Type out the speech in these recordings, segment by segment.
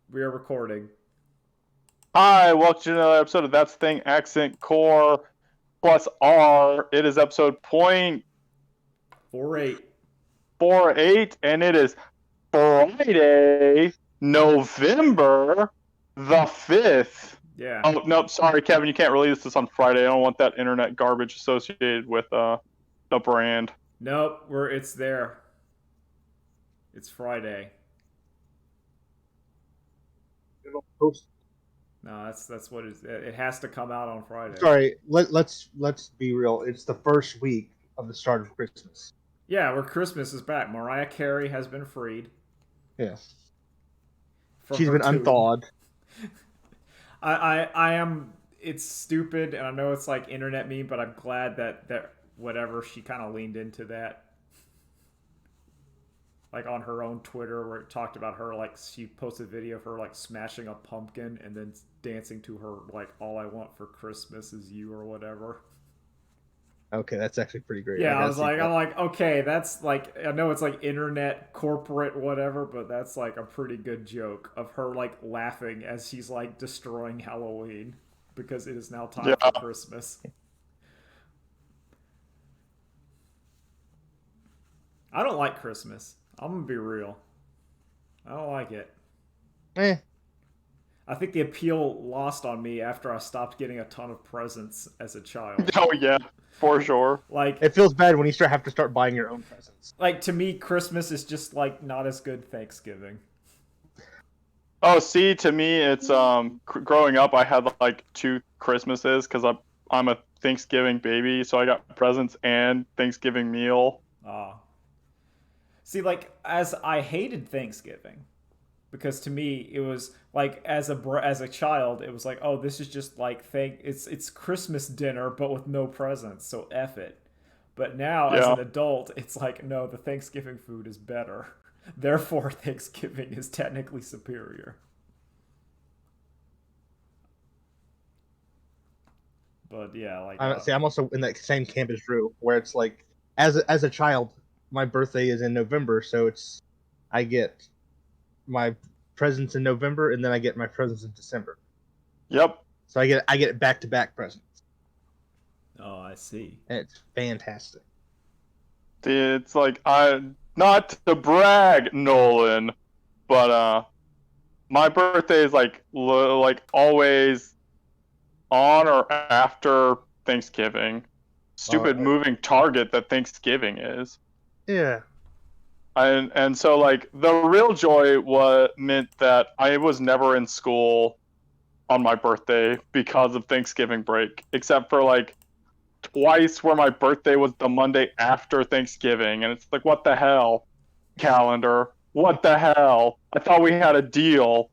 We are recording. Hi, welcome to another episode of That's the Thing Accent Core plus R. It is episode point 4-8. 48, and it is Friday, November the 5th. Yeah. Oh, nope, sorry, Kevin, you can't release this on Friday. I don't want that internet garbage associated with the brand. Nope. It's there. It's Friday. It'll post. No, that's what it has to come out on Friday. Sorry, let's be real. It's the first week of the start of Christmas. Yeah, where Christmas is back. Mariah Carey has been freed Yeah, from she's her been tomb. unthawed. I am. It's stupid, and I know it's like internet meme, but I'm glad that whatever she kind of leaned into that. Like on her own Twitter, where it talked about her, like she posted a video of her like smashing a pumpkin and then dancing to her like "All I Want for Christmas Is You" or whatever. Okay, that's actually pretty great. Yeah, gotta see I'm that. like, okay, that's like, I know it's like internet corporate whatever, but that's like a pretty good joke of her like laughing as she's like destroying Halloween because it is now time for Yeah, Christmas. I don't like Christmas. I'm gonna be real. I don't like it. Eh, I think the appeal lost on me after I stopped getting a ton of presents as a child. oh yeah, for sure. Like, it feels bad when you have to start buying your own presents. to me, Christmas is just like not as good Thanksgiving. Oh, see, to me, it's growing up, I had like two Christmases because I'm a Thanksgiving baby, so I got presents and Thanksgiving meal. Ah, see, like as I hated Thanksgiving because to me it was like as a child it was like, oh, this is just like it's Christmas dinner but with no presents, so F it. But now as Yeah, an adult it's like, no, the Thanksgiving food is better. Therefore Thanksgiving is technically superior. But yeah, like See, I'm also in that same camp as Drew, where it's like, as a child, my birthday is in November, so I get my presents in November, and then I get my presents in December. yep. So I get back to back presents, oh, I see. and it's fantastic. It's like I not to brag, Nolan, but my birthday is like always on or after Thanksgiving. Uh, Stupid moving target that Thanksgiving is. yeah, And so like the real joy was meant that I was never in school on my birthday because of Thanksgiving break, except for like twice where my birthday was the Monday after Thanksgiving, and it's like, what the hell, calendar? What the hell? I thought we had a deal.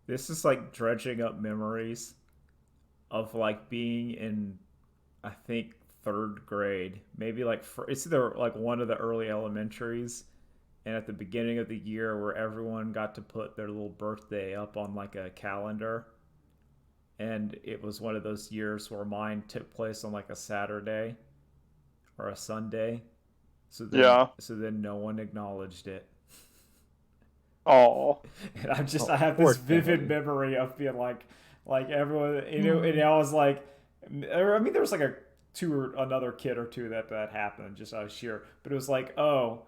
This is like dredging up memories of like being in, I think, third grade, maybe like it's either like one of the early elementaries, and at the beginning of the year where everyone got to put their little birthday up on like a calendar, and it was one of those years where mine took place on like a Saturday or a Sunday, Yeah. so then no one acknowledged it. Oh. And oh, I have this poor vivid Kennedy. memory of being like everyone, and I was like, I mean, there was like a two or another kid or two that happened just out of sheer, but it was like, oh,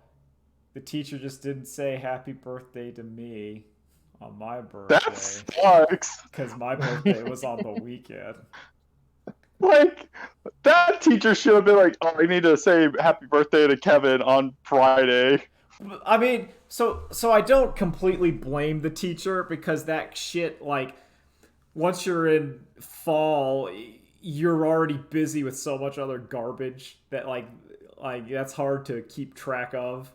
the teacher just didn't say happy birthday to me on my That birthday sucks. because my birthday was on the weekend. Like that teacher should have been like, "Oh, I need to say happy birthday to Kevin on Friday." I mean, so I don't completely blame the teacher because that shit, like, once you're in fall, you're already busy with so much other garbage that like that's hard to keep track of.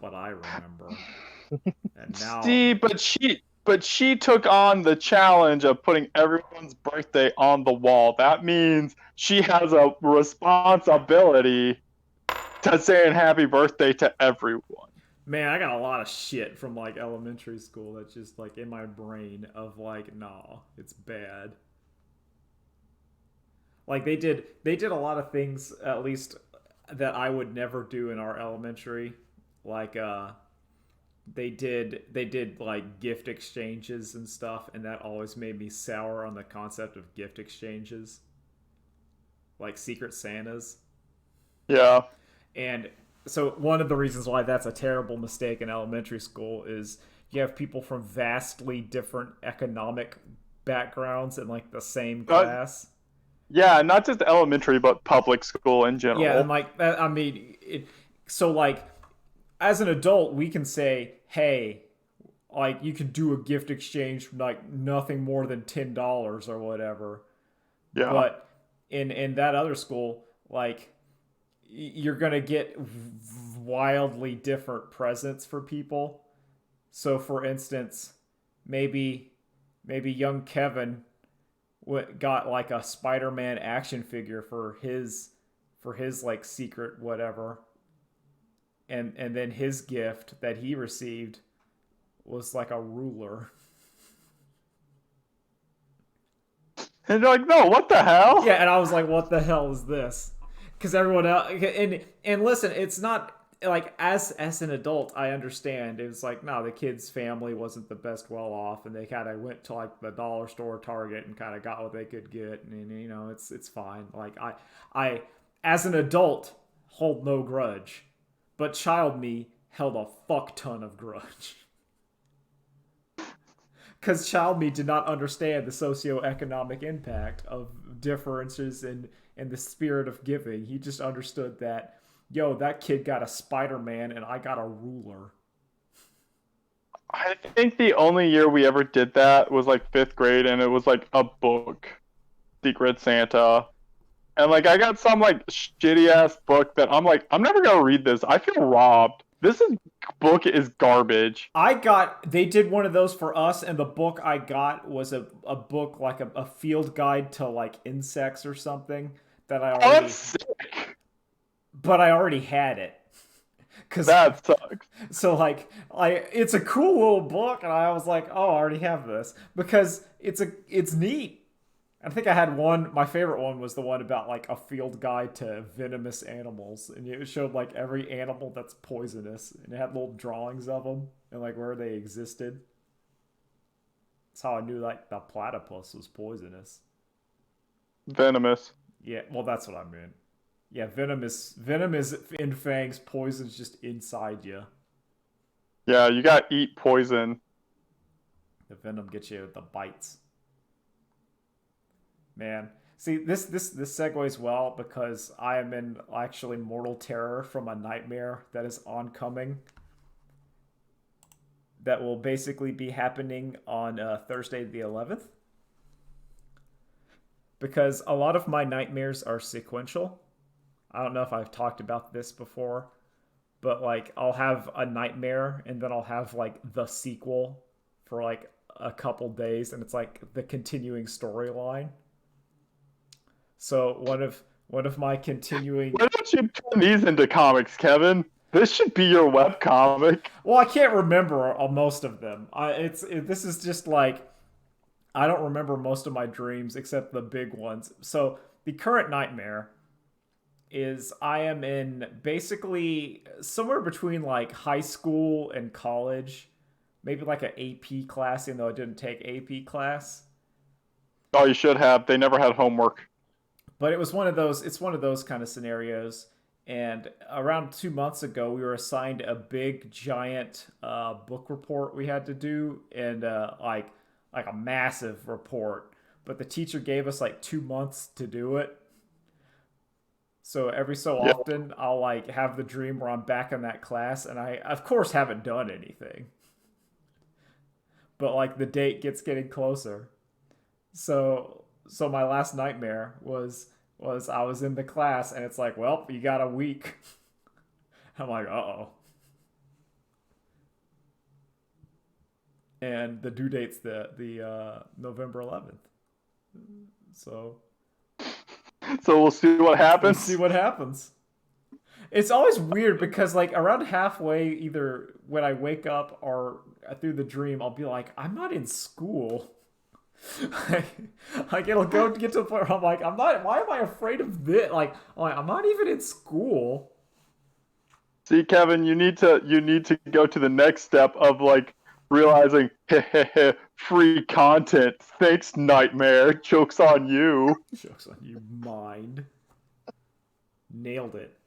But I remember, and now See, but she took on the challenge of putting everyone's birthday on the wall. That means she has a responsibility to saying happy birthday to everyone. man, I got a lot of shit from like elementary school that's just like in my brain of like, nah, it's bad. Like they did a lot of things at least that I would never do in our elementary, like they did like gift exchanges and stuff, and that always made me sour on the concept of gift exchanges, like Secret Santas. Yeah. And so one of the reasons why that's a terrible mistake in elementary school is you have people from vastly different economic backgrounds in like the same class. Yeah, not just elementary, but public school in Yeah, and general. like that, I mean, so like as an adult, we can say, hey, like you can do a gift exchange from like nothing more than $10 or whatever. Yeah. But in that other school, like you're gonna get wildly different presents for people. So, for instance, maybe young Kevin got like a Spider-Man action figure for his like secret whatever, and then his gift that he received was like a ruler. And you're like, no, what the hell? Yeah, and I was like, what the hell is this? Because everyone else, and listen, it's not like as an adult, I understand. It was like, no, the kid's family wasn't the best well off, and they kind of went to like the dollar store, Target, and kind of got what they could get, and it's fine. Like I as an adult hold no grudge, but child me held a fuck ton of grudge. Because child me did not understand the socioeconomic impact of differences in the spirit of giving. He just understood that, yo, that kid got a Spider-Man and I got a ruler. I think the only year we ever did that was like fifth grade, and it was like a book, Secret Santa. And like I got some like shitty ass book that I'm like, I'm never gonna read this. I feel robbed. Book is garbage. They did one of those for us, and the book I got was a book like a field guide to like insects or something that I Oh, already, that's sick. but I already had it. Cause That sucks. so like it's a cool little book, and I was like, oh, I already have this because it's neat. I think I had one. My favorite one was the one about like a field guide to venomous animals, and it showed like every animal that's poisonous, and it had little drawings of them and like where they existed. That's how I knew like the platypus was poisonous. Venomous. Yeah, well, that's what I meant. Yeah, venom is in fangs. Poison's just inside you. Yeah, you gotta eat poison. The venom gets you with the bites. Man, see this segues well because I am in actually mortal terror from a nightmare that is oncoming. That will basically be happening on Thursday the 11th. Because a lot of my nightmares are sequential. I don't know if I've talked about this before, but like I'll have a nightmare and then I'll have like the sequel for like a couple days, and it's like the continuing storyline. So one of my continuing. Why don't you turn these into comics, Kevin? This should be your webcomic. Well, I can't remember most of them. This is just like I don't remember most of my dreams except the big ones. So the current nightmare is I am in basically somewhere between like high school and college, maybe like an AP class, even though I didn't take AP class. Oh, you should have. They never had homework. But it was one of those. It's one of those kind of scenarios. And around 2 months ago, we were assigned a big, giant book report we had to do, and like a massive report. But the teacher gave us like 2 months to do it. So every so Yeah. often, I'll like have the dream where I'm back in that class, and I of course haven't done anything. But like the date getting closer. So my last nightmare was I was in the class, and it's like, well, you got a week. I'm like, uh-oh. And the due date's the November 11th. So So we'll see what we'll happens. see what happens. It's always weird because like around halfway, either when I wake up or through the dream, I'll be like, I'm not in school. like it'll get to the point where I'm like, I'm not. Why am I afraid of this? Like I'm not even in school. See, Kevin, you need to go to the next step of like realizing, free content. Thanks, Nightmare. Joke's on you. Jokes on you, mind. Nailed it.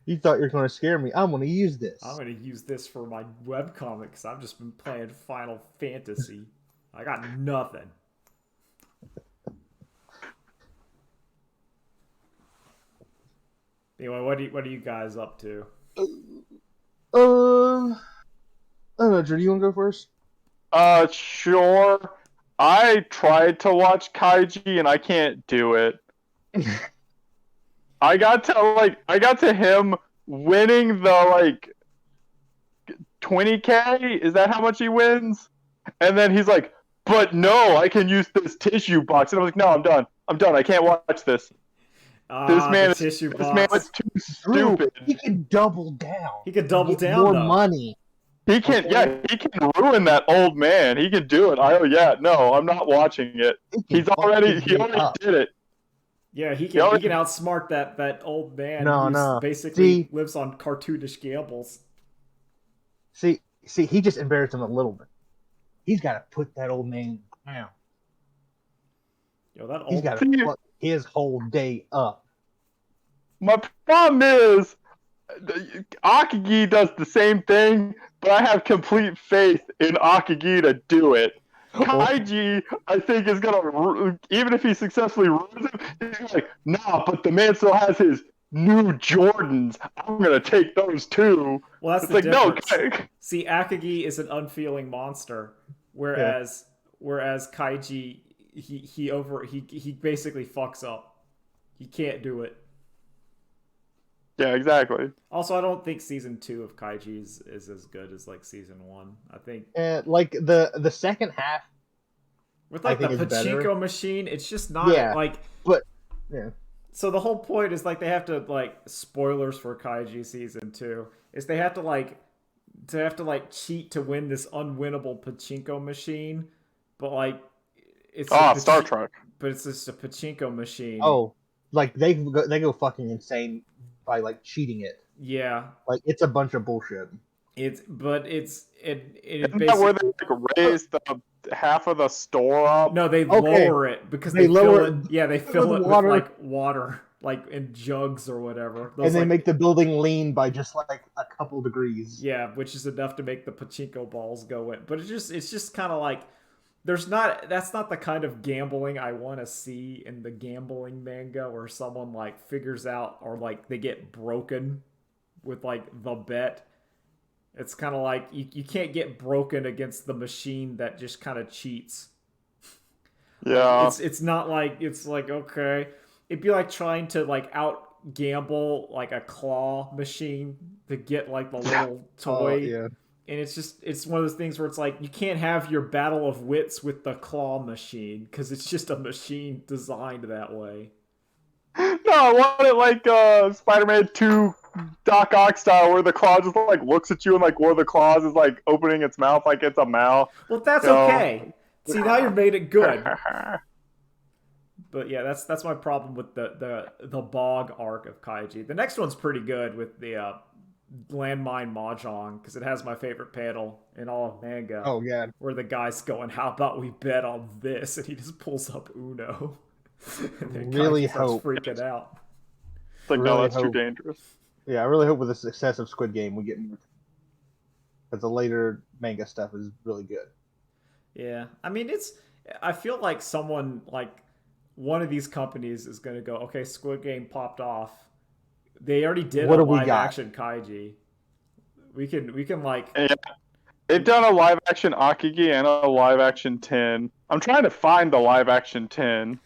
You thought you were going to scare me. I'm going to use this. I'm gonna use this for my webcomic because I've just been playing Final Fantasy. I got nothing. Anyway, what are you guys up to? I don't know, Drew, do you want to go first? Sure. I tried to watch Kaiji and I can't do it. I got to him winning the like 20K. Is that how much he wins? And then he's like, "But no, I can use this tissue box." And I was like, "No, I'm done. I'm done. I can't watch this. This man is too stupid." He can double down. He could double Get down more though. money. He can, he can ruin that old man. He can do it. No, I'm not watching it. He already did it. Yeah, he can outsmart that old man who basically lives on cartoonish gambles. See, he just embarrassed him a little bit. He's got to put that old man down. He's got to fuck his whole day up. My problem is, Akagi does the same thing, but I have complete faith in Akagi to do it. Kaiji, I think, is gonna, even if he successfully ruins it, he's like, nah, but the man still has his new Jordans. I'm gonna take those too. Well, that's it's the like, difference. No. See, Akagi is an unfeeling monster, whereas Kaiji, he basically fucks up. He can't do it. Yeah, exactly. Also, I don't think season 2 of Kaiji is as good as like season 1. I think like the second half with like the pachinko machine, it's just not But yeah. So the whole point is like they have to like spoilers for Kaiji season 2 is they have to cheat to win this unwinnable pachinko machine, but like it's Star Trek. But it's just a pachinko machine. Oh, like they go fucking insane by like cheating it. Yeah, like it's a bunch of bullshit. Isn't that where they like raise the half of the store up? No, they lower it because they fill it. Yeah, they fill it with like water, like in jugs or whatever. And they make the building lean by just like a couple degrees. Yeah, which is enough to make the pachinko balls go in. But it's just kind of like that's not the kind of gambling I want to see in the gambling manga where someone like figures out or like they get broken with like the bet. It's kind of like you can't get broken against the machine that just kind of cheats. Yeah. It's not like it's like okay. It'd be like trying to like out gamble like a claw machine to get like the little toy. Yeah. And it's one of those things where it's like you can't have your battle of wits with the claw machine because it's just a machine designed that way. No, I want it like Spider-Man 2 Doc Ock style where the claw just like looks at you and like one of the claws is like opening its mouth like it's a mouth. Well, that's okay. See, now you made it good. But yeah, that's my problem with the bog arc of Kaiji. The next one's pretty good with the landmine mahjong because it has my favorite panel in all of manga. Oh yeah, where the guy's going, "How about we bet on this?" and he just pulls up Uno. And then really hope freaking out. It's like, no, that's too dangerous. Yeah, I really hope with the success of Squid Game we get more. Because the later manga stuff is really good. Yeah, I mean I feel like one of these companies is going to go, okay, Squid Game popped off. They already did a live action Kaiji. We can like. Yeah. They've done a live action Akagi and a live action 10. I'm trying to find the live action 10.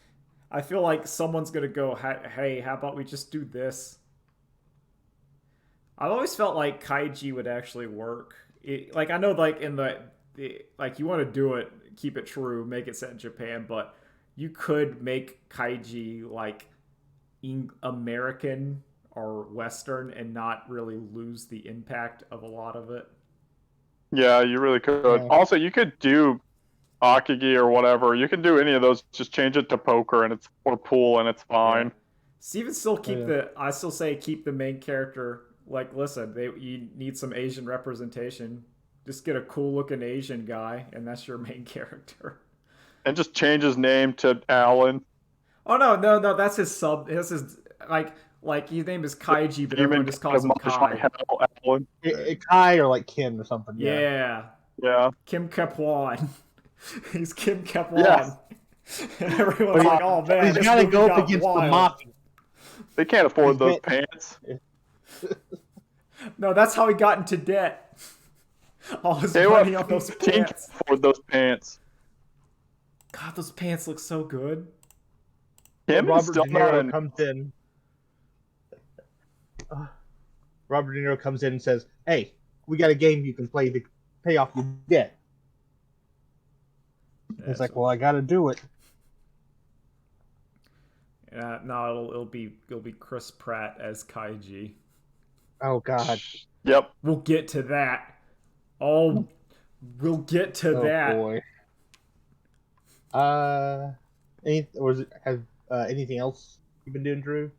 I feel like someone's gonna go, hey, how about we just do this? I've always felt like Kaiji would actually work. Like I know, like in the like you want to do it, keep it true, make it set in Japan, but you could make Kaiji like American or Western and not really lose the impact of a lot of it. Yeah, you really could. Yeah. Also, you could do Akagi or whatever. You can do any of those. Just change it to poker or pool, and it's fine. Yeah. Steven still I still say keep the main character Like, listen, you need some Asian representation. Just get a cool looking Asian guy, and that's your main character. And just change his name to Alan. Oh no, that's his sub. This is like his name is Kaiji, but everyone Demon just God calls of him my Kai. hell, Alan. Kai or like Kim or something. Yeah. Yeah, Yeah. Kim Kepwan. He's Kim Kepwan. Yes. And everyone's like, "Oh man, He's this got to movie go got up against wild." the mafia. They can't afford those He's pants. No, that's how he got into debt. All his They money on those can't pants. afford those pants. God, those pants look so good. Him is Robert still De not Niro in. comes in. Robert De Niro comes in and says, "Hey, we got a game you can play to pay off your debt." He's like, "Well, I got to do it." No, it'll be Chris Pratt as Kaiji. Oh God. Yep. We'll get to that. Oh, we'll get to Oh that. boy. Anything else you've been doing, Drew?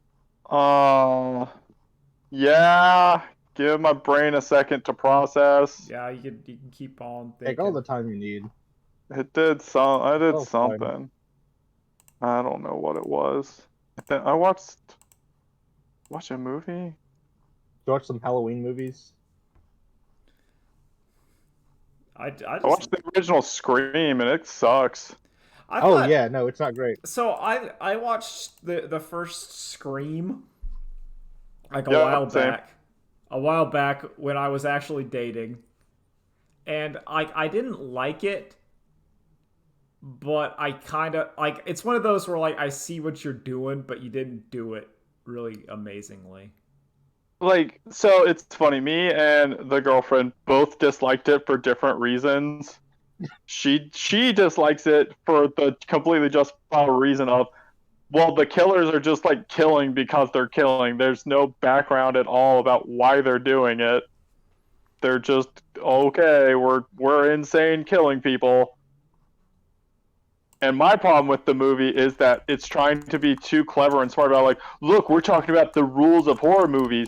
Yeah. Give my brain a second to process. Yeah, you can keep on thinking. Take all the time you need. It did some. I did Oh, fine. something. I don't know what it was. I watched a movie. Watch some Halloween movies. I watched the original Scream and it sucks. Yeah, no, it's not great. So I watched the first Scream like Same. a while back when I was actually dating, and I didn't like it, but I kind of like it's one of those where like I see what you're doing, but you didn't do it really amazingly. Like, so it's funny. Me and the girlfriend both disliked it for different reasons. She dislikes it for the completely justifiable reason of, well, the killers are just like killing because they're killing. There's no background at all about why they're doing it. They're just, okay, we're insane killing people. And my problem with the movie is that it's trying to be too clever and smart about, like, look, we're talking about the rules of horror movies,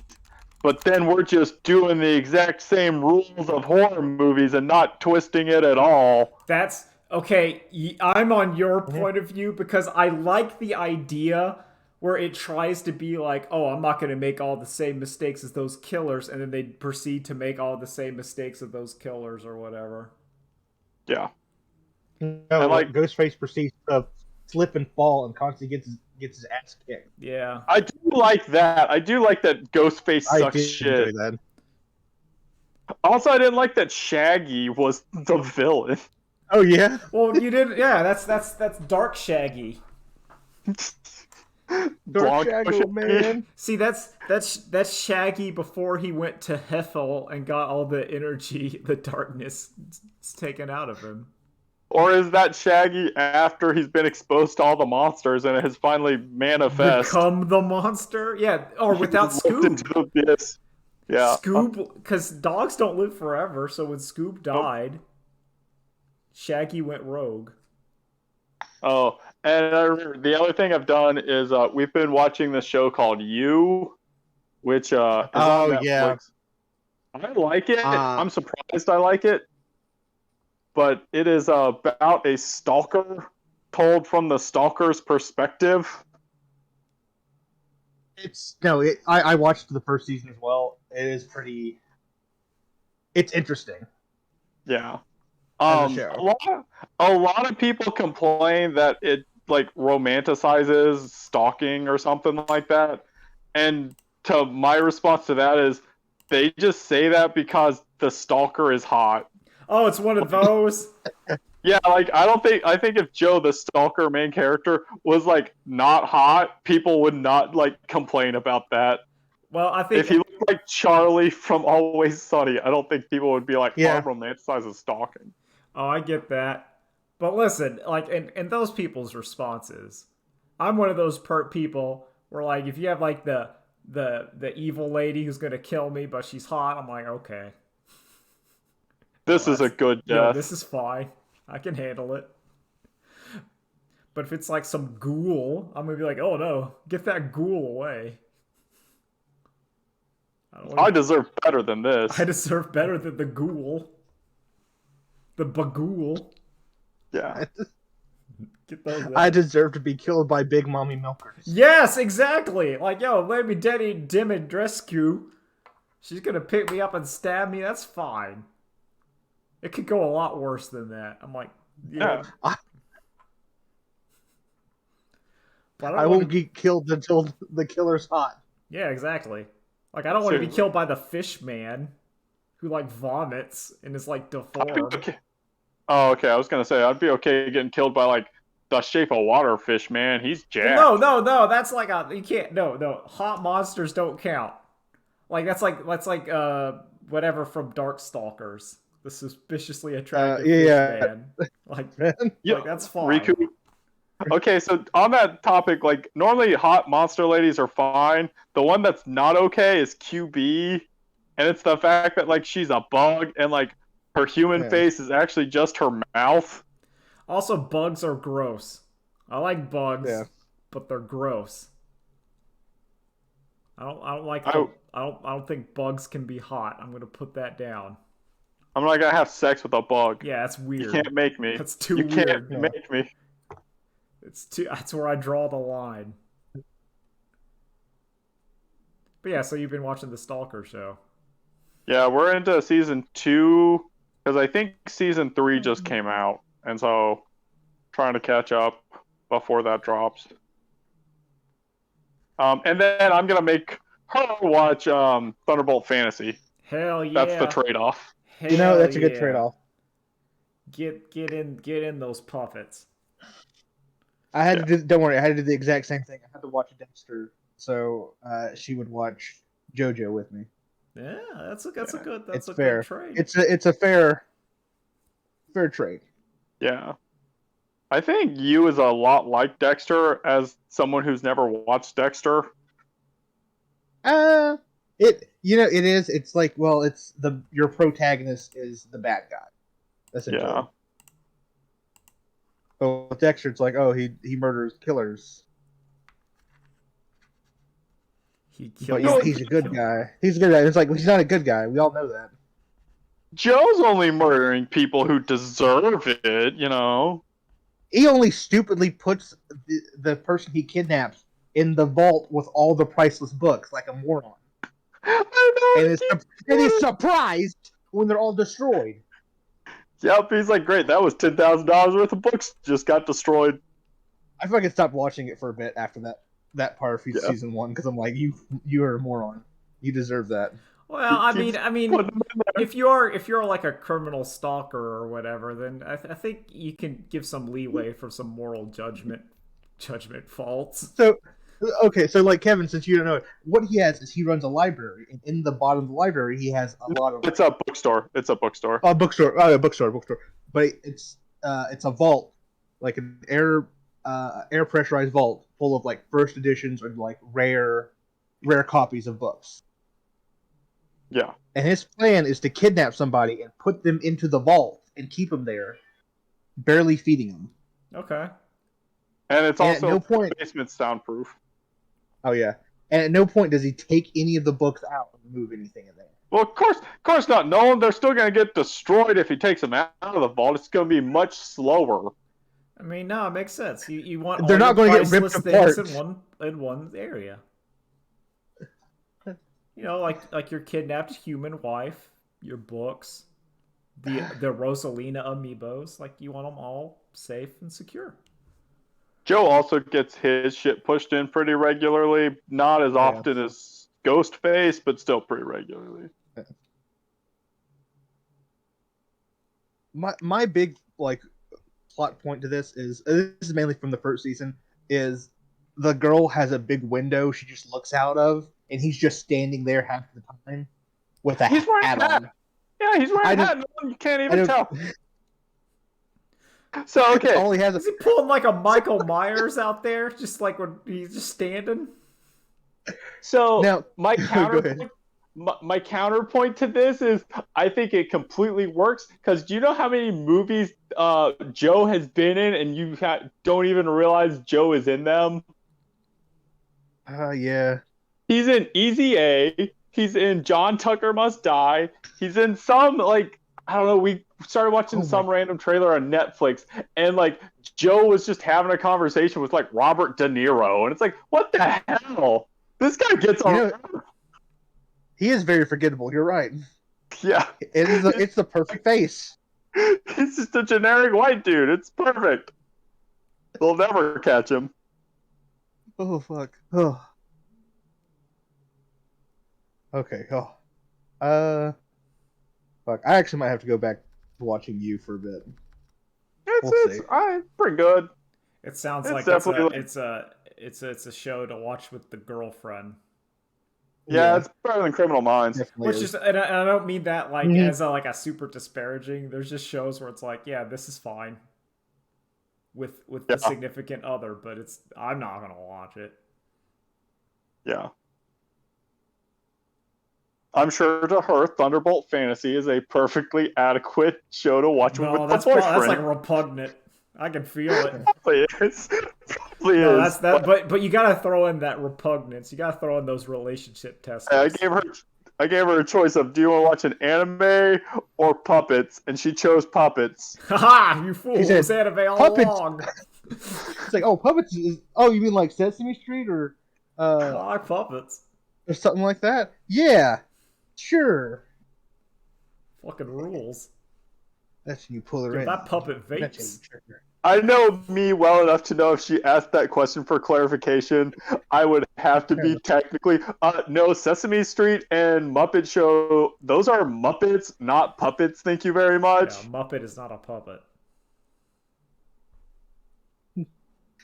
but then we're just doing the exact same rules of horror movies and not twisting it at all. That's okay. I'm on your point of view because I like the idea where it tries to be like, oh, I'm not going to make all the same mistakes as those killers, and then they proceed to make all the same mistakes of those killers or whatever. Yeah. No, like Ghostface proceeds to slip and fall and constantly gets his ass kicked. Yeah. I do like that. I do like that Ghostface sucks I did shit. enjoy that. Also, I didn't like that Shaggy was the villain. Oh yeah. Well, you did. Yeah, that's Dark Shaggy. Dark Shaggy, man. See, that's Shaggy before he went to Hethel and got all the energy, the darkness taken out of him. Or is that Shaggy after he's been exposed to all the monsters and has finally manifest? Become the monster? Yeah, or without Scoob. Yeah. Scoob, because dogs don't live forever, so when Scoob died, Shaggy went rogue. Oh, and I remember the other thing I've done is we've been watching this show called You, which is on Netflix. Yeah. I like it. I'm surprised I like it. But it is about a stalker told from the stalker's perspective. I watched the first season as well. It is it's interesting. Yeah. As a show. A lot of people complain that it like romanticizes stalking or something like that. And to my response to that is they just say that because the stalker is hot. Oh, it's one of those? Yeah, like I think if Joe, the stalker main character, was like not hot, people would not like complain about that. Well, I think if he looked like Charlie from Always Sunny, I don't think people would be like, yeah, romanticizes stalking. Oh, I get that. But listen, like, and those people's responses, I'm one of those people where, like, if you have like the evil lady who's gonna kill me, but she's hot, I'm like, okay. This is a good death. Yeah, this is fine. I can handle it. But if it's like some ghoul, I'm gonna be like, oh no, get that ghoul away. I deserve better than this. I deserve better than the ghoul. The baghoul. Yeah. Get those I out. deserve to be killed by Big Mommy Milkers. Yes, exactly. Like, yo, let me Denny Dimmed rescue. She's gonna pick me up and stab me. That's fine. It could go a lot worse than that. I'm like, yeah. But I won't get killed until the killer's hot. Yeah, exactly. Like, I don't want to be killed by the fish man who, like, vomits and is, like, deformed. Okay. Oh, okay. I was going to say, I'd be okay getting killed by, like, the shape of water fish, man. He's jacked. Well, no. That's like you can't. No. Hot monsters don't count. Like, that's like whatever from Darkstalkers. The suspiciously attractive fish man. Like, that's fine. Riku. Okay, so on that topic, like, normally hot monster ladies are fine. The one that's not okay is QB, and it's the fact that, like, she's a bug, and, like, her human face is actually just her mouth. Also, bugs are gross. I like bugs, but they're gross. I don't like. I don't think bugs can be hot. I'm gonna put that down. I'm not gonna have sex with a bug. Yeah, that's weird. You can't make me. That's too weird. You can't make me. That's where I draw the line. But yeah, so you've been watching the Stalker show. Yeah, we're into season 2 because I think season 3 just came out, and so trying to catch up before that drops. And then I'm gonna make her watch Thunderbolt Fantasy. Hell yeah! That's the trade-off. That's a good trade-off. Get in those puppets. I had to do. Don't worry, I had to do the exact same thing. I had to watch Dexter, so she would watch JoJo with me. Yeah, that's a good. It's a fair. good trade. It's a fair trade. Yeah, I think you is a lot like Dexter as someone who's never watched Dexter. It is. It's like, well, it's your protagonist is the bad guy, essentially. Yeah. But with Dexter, it's like, oh, he murders killers. He's a good guy. He's a good guy. It's like, well, he's not a good guy. We all know that. Joe's only murdering people who deserve it, you know. He only stupidly puts the person he kidnaps in the vault with all the priceless books, like a moron. And he's surprised when they're all destroyed. Yep, he's like, great, that was $10,000 worth of books just got destroyed. I fucking stopped watching it for a bit after that part of season 1 because I'm like, you are a moron. You deserve that. Well, I mean, if you're like a criminal stalker or whatever, then I think you can give some leeway for some moral judgment faults. So, okay, so like Kevin, since you don't know it, what he has is he runs a library, and in the bottom of the library he has a lot of. It's a bookstore. Bookstore. Bookstore. But it's a vault, like an air pressurized vault full of like first editions or like rare copies of books. Yeah. And his plan is to kidnap somebody and put them into the vault and keep them there, barely feeding them. Okay. And it's also basement soundproof. Oh yeah. And at no point does he take any of the books out and move anything in there. Well, of course not. No, they're still going to get destroyed if he takes them out of the vault. It's going to be much slower. I mean, no, it makes sense. You want they're not going to get ripped apart in one area. You know, like your kidnapped human wife, your books, the Rosalina amiibos. Like, you want them all safe and secure. Joe also gets his shit pushed in pretty regularly. Not as often as Ghostface, but still pretty regularly. My big like plot point to this is mainly from the first season, is the girl has a big window she just looks out of, and he's just standing there half the time with a hat on. Yeah, he's wearing a hat. You can't even tell. So, okay. All he has is he pulling like a Michael Myers out there, just like when he's just standing? So now, my counterpoint to this is, I think it completely works, because do you know how many movies Joe has been in and you don't even realize Joe is in them? Yeah. He's in Easy A. He's in John Tucker Must Die. He's in some like I don't know. We started watching some random trailer on Netflix, and like Joe was just having a conversation with like Robert De Niro, and it's like, what the hell? This guy gets on. He is very forgettable. You're right. Yeah, it's the perfect face. He's just a generic white dude. It's perfect. They'll never catch him. Oh fuck. Oh. Okay. Oh. Fuck. I actually might have to go back to watching You for a bit. It's pretty good. It sounds like it's a show to watch with the girlfriend. Yeah, it's better than Criminal Minds. Which is, and I don't mean that like as a super disparaging. There's just shows where it's like, yeah, this is fine with the significant other, but I'm not gonna watch it. Yeah. I'm sure to her, Thunderbolt Fantasy is a perfectly adequate show to watch with a boyfriend. That's like repugnant. I can feel it. Probably is. But you gotta throw in that repugnance. You gotta throw in those relationship tests. I gave her a choice of, do you want to watch an anime or puppets? And she chose puppets. Haha, you fool! It was anime all puppets. along. It's like, oh, puppets is. Oh, you mean like Sesame Street or? I like puppets. Or something like that. Yeah, sure. Fucking rules. That's when you pull her in. That puppet vapes. I know me well enough to know if she asked that question for clarification, I would have to be technically no. Sesame Street and Muppet Show, those are Muppets, not puppets. Thank you very much. Yeah, Muppet is not a puppet.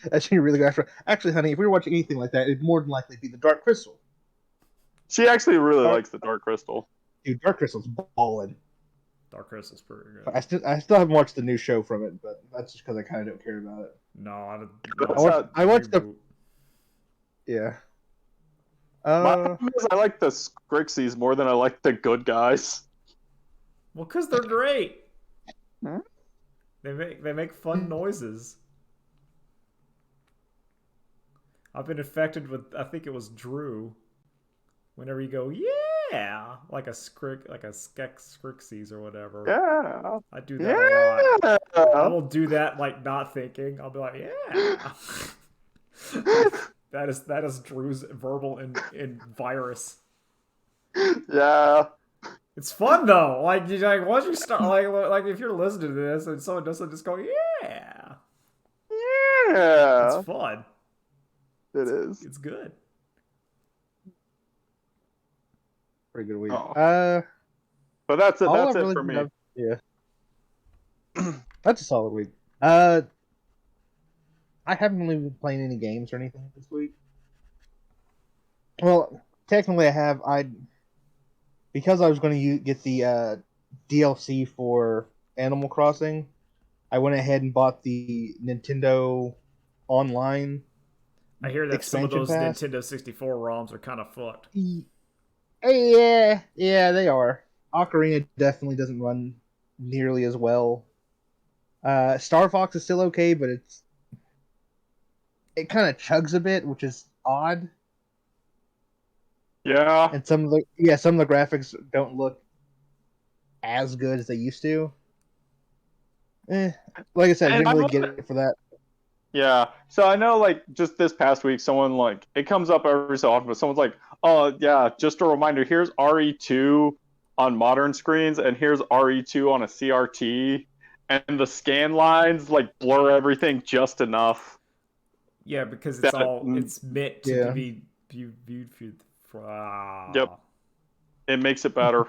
That's when you really go after. Actually, honey, if we were watching anything like that, it'd more than likely be the Dark Crystal. She actually really likes the Dark Crystal. Dude, Dark Crystal's ballin'. Dark Crystal's pretty good. I still haven't watched the new show from it, but that's just because I kind of don't care about it. No, I watched the. Yeah. I like the Scrixies more than I like the good guys. Well, because they're great. Hmm? They make fun noises. I've been infected with, I think it was Drew. Whenever you go, yeah, like a Scrixies or whatever. Yeah. I do that a lot. I will do that like not thinking. I'll be like, yeah. that is Drew's verbal in virus. Yeah. It's fun though. Like once you start like if you're listening to this and someone doesn't just go, yeah. Yeah. It's fun. It is. It's good. Pretty good week. Oh. But that's it. That's it for me. Yeah. That's a solid week. I haven't really been playing any games or anything this week. Well, technically I have. Because I was going to get the DLC for Animal Crossing, I went ahead and bought the Nintendo Online. I hear that some of those Nintendo 64 ROMs are kind of fucked. Yeah, they are. Ocarina definitely doesn't run nearly as well. Star Fox is still okay, but it kind of chugs a bit, which is odd. Yeah. And some of the graphics don't look as good as they used to. Like I said, I didn't really get it for that. Yeah. So I know, like, just this past week, someone, like, it comes up every so often, but someone's like, oh, yeah, just a reminder, here's RE2 on modern screens, and here's RE2 on a CRT, and the scan lines, like, blur everything just enough. Yeah, because it's meant to be viewed through. Yep. It makes it better.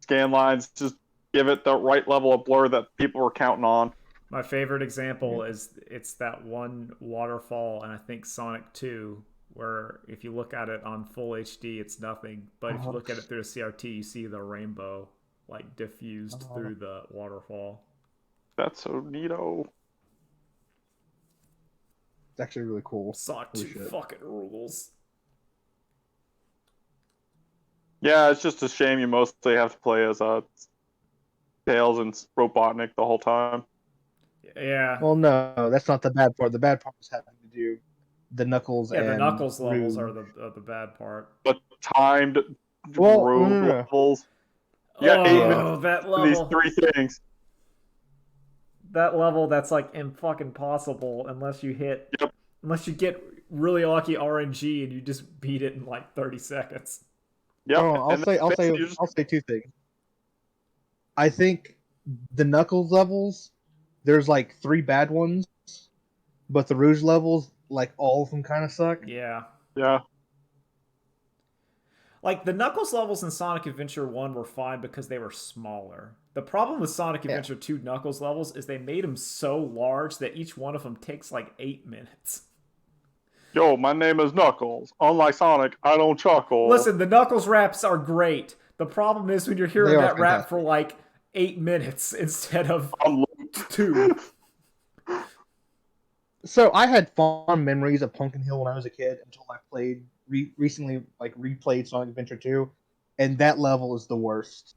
Scan lines just give it the right level of blur that people were counting on. My favorite example is it's that one waterfall, and I think Sonic 2, where if you look at it on full HD, it's nothing. But if you look at it through a CRT, you see the rainbow, like, diffused through the waterfall. That's so neato. It's actually really cool. Sonic 2 fucking rules. Yeah, it's just a shame you mostly have to play as Tails and Robotnik the whole time. Yeah. Well, no, that's not the bad part. The bad part is having to do the Knuckles. Yeah, the Knuckles levels are the bad part. But timed Well, road no. levels. You got 8 minutes Oh, that for these level. 3 things. That level that's like fucking possible Yep. unless you get really lucky RNG and you just beat it in like 30 seconds. Yep. Oh, And then basically you just I'll say two things. I think the Knuckles levels, there's like 3 bad ones, but the Rouge levels, like all of them, kind of suck. Yeah. yeah. Like the Knuckles levels in Sonic Adventure 1 were fine because they were smaller. The problem with Sonic Yeah. Adventure 2 Knuckles levels is they made them so large that each one of them takes like 8 minutes. Yo, my name is Knuckles. Unlike Sonic, I don't chuckle. Listen, the Knuckles raps are great. The problem is when you're hearing They are that rap fantastic. for like 8 minutes instead of I'm 2. So I had fond memories of Pumpkin Hill when I was a kid until I recently replayed Sonic Adventure 2, and that level is the worst.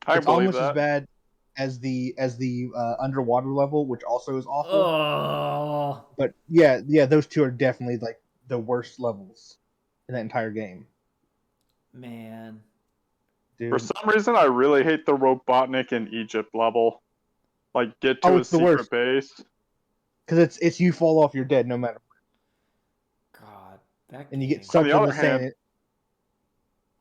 I It's believe almost as that. bad as the underwater level, which also is awful. Oh. But yeah, those two are definitely like the worst levels in that entire game. Man. Dude. For some reason, I really hate the Robotnik in Egypt level. Like, get to a it's the secret worst. base. Because it's you fall off, you're dead no matter what. God, that And you game. get sucked On the into other the hand, sand.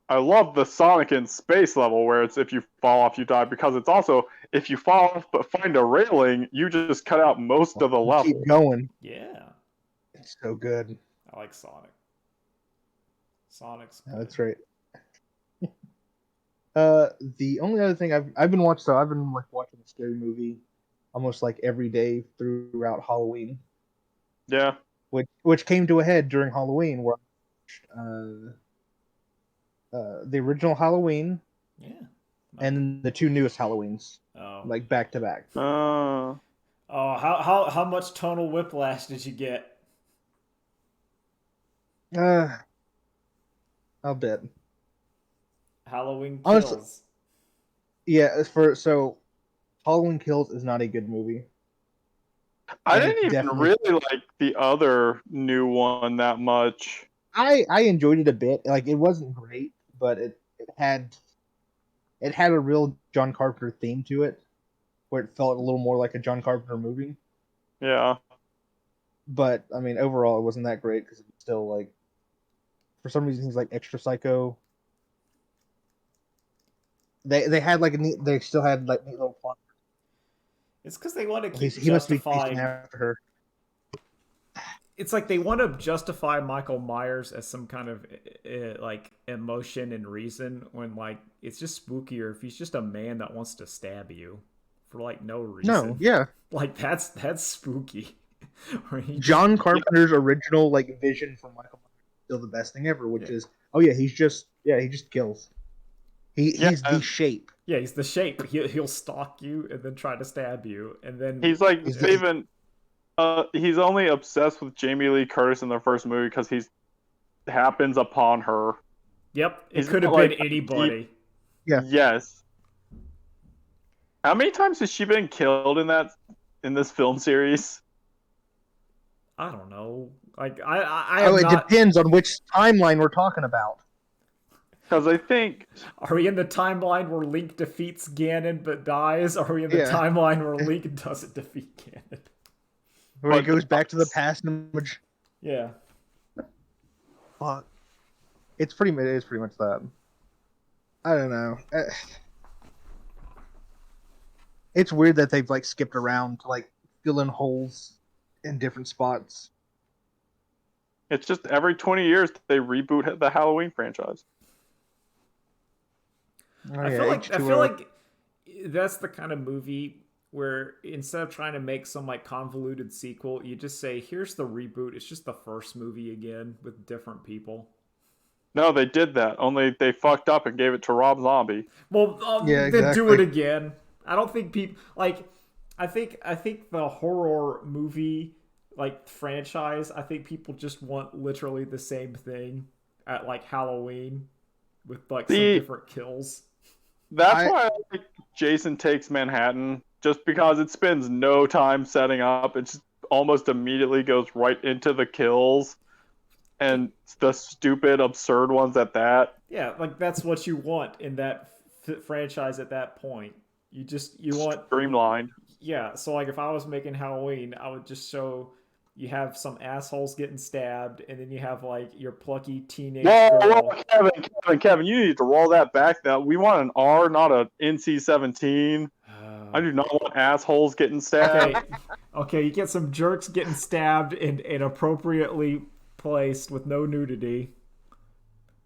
I love the Sonic in space level where it's if you fall off, you die, because it's also if you fall off but find a railing, you just cut out most of the You level. keep going. Yeah. It's so good. I like Sonic. Sonic's good. Yeah, that's right. The only other thing I've been watching watching a scary movie almost like every day throughout Halloween. Yeah. Which came to a head during Halloween, where the original Halloween, Yeah. and the 2 newest Halloweens, like back to back. Oh, how much tonal whiplash did you get? I'll bet. Halloween Honestly, Kills. yeah. Halloween Kills is not a good movie. I And didn't it's even definitely- really like the other new one that much. I enjoyed it a bit. Like, it wasn't great, but it had a real John Carpenter theme to it, where it felt a little more like a John Carpenter movie. Yeah. But I mean, overall, it wasn't that great because it's still like, for some reason, he's like extra psycho. They had like they still had like neat little plot. It's because they want to keep He must be justifying. chasing after her. It's like they want to justify Michael Myers as some kind of like emotion and reason when like it's just spookier if he's just a man that wants to stab you for like no reason. No, yeah. Like that's spooky. John Carpenter's original like vision for Michael Myers is still the best thing ever, which is he just kills. He's the shape. Yeah, he's the shape. He'll stalk you and then try to stab you, and then he's only obsessed with Jamie Lee Curtis in the first movie because he happens upon her. Yep, it could have been anybody. Yeah. Yes. How many times has she been killed in this film series? I don't know. Like it depends on which timeline we're talking about. Because I think... Are we in the timeline where Link defeats Ganon but dies? Or are we in the timeline where Link doesn't defeat Ganon? Where he goes back to the past and... Yeah. Fuck. It is pretty much that. I don't know. It's weird that they've like skipped around to like fill in holes in different spots. It's just every 20 years they reboot the Halloween franchise. I feel like that's the kind of movie where instead of trying to make some like convoluted sequel, you just say, here's the reboot. It's just the first movie again with different people. No, they did that. Only they fucked up and gave it to Rob Zombie. Well, then do it again. I don't think people like. I think the horror movie like franchise. I think people just want literally the same thing at like Halloween with like some different kills. That's why I like Jason Takes Manhattan, just because it spends no time setting up. It just almost immediately goes right into the kills. and the stupid, absurd ones at that. Yeah, like that's what you want in that franchise at that point. You want Streamlined. yeah. So like if I was making Halloween, I would just show you have some assholes getting stabbed, and then you have like your plucky teenage girl. Kevin, you need to roll that back. Now we want an R, not a NC-17. I do not want assholes getting stabbed. Okay, okay, you get some jerks getting stabbed and appropriately placed with no nudity.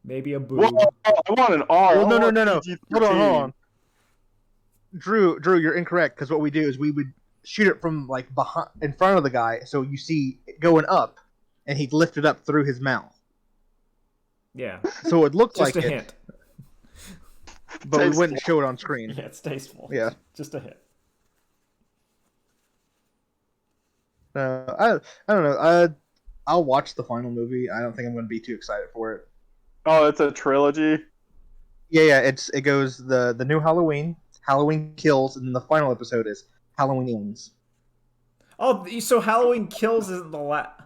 Maybe a boob. Well, I want an R. Well, I no. want Hold PG-13. on. Drew, you're incorrect because what we do is we would shoot it from like behind, in front of the guy, so you see it going up, and he'd lift it up through his mouth. Yeah, So it looked just like a it, hint. but we wouldn't show it on screen. Yeah, it's tasteful. Yeah. Just a hint. I don't know. I'll watch the final movie. I don't think I'm going to be too excited for it. Oh, it's a trilogy. Yeah. It goes the new Halloween, Halloween Kills, and then the final episode is Halloween Ends. Oh, so Halloween Kills isn't the last.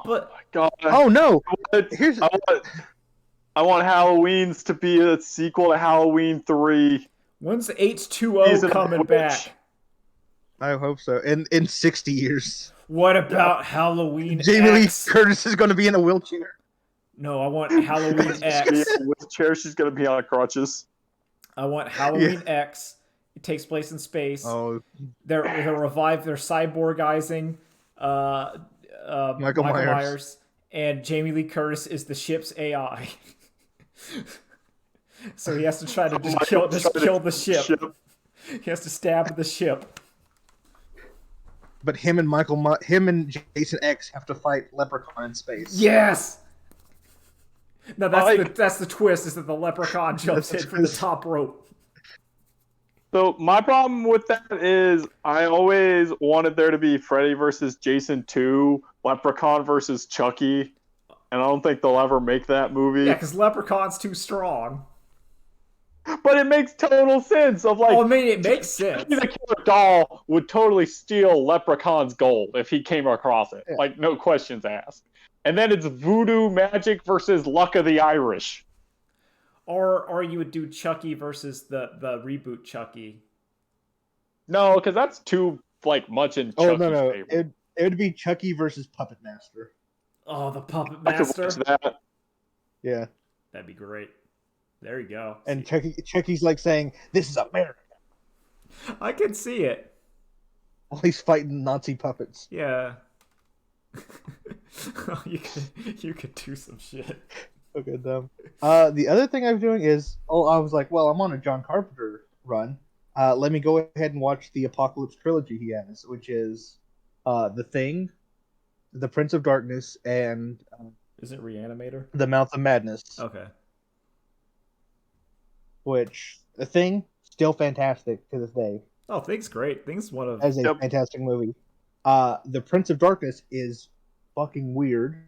But God. Oh no! Here's I want Halloween's to be a sequel to Halloween 3. when's H2O coming back? I hope so. In 60 years, What about Halloween Jamie Lee X? Curtis is going to be in a wheelchair. No, I want Halloween She's X. in a wheelchair. She's gonna be on crutches. I want Halloween X. It takes place in space. Oh, They're revived. They're cyborgizing Michael Myers. and Jamie Lee Curtis is the ship's AI. So he has to try to just kill the ship. He has to stab the ship. but him and Jason X have to fight Leprechaun in space. Yes. No, that's the twist. Is that the Leprechaun jumps in from the top rope. So my problem with that is I always wanted there to be Freddy versus Jason 2, Leprechaun versus Chucky, and I don't think they'll ever make that movie. Yeah, because Leprechaun's too strong. But it makes total sense of like. Oh, I mean, it makes sense. The killer doll would totally steal Leprechaun's gold if he came across it. Yeah. Like, no questions asked. And then it's voodoo magic versus Luck of the Irish. Or you would do Chucky versus the reboot Chucky. No, because that's too like much in Oh Chucky's no! favor. It would be Chucky versus Puppet Master. Oh, the Puppet I could Master. watch that. Yeah, That'd be great. There you go. and Chucky's like saying, "This is America." I can see it. While he's fighting Nazi puppets. Yeah. you could do some shit. Okay, dumb. The other thing I'm doing is, I was like, well, I'm on a John Carpenter run. Let me go ahead and watch the Apocalypse trilogy he has, which is The Thing, The Prince of Darkness, and Is it Reanimator? The Mouth of Madness. Okay. Which, The Thing, still fantastic to this day. Oh, Thing's great. Thing's one of... As a fantastic movie. The Prince of Darkness is fucking weird.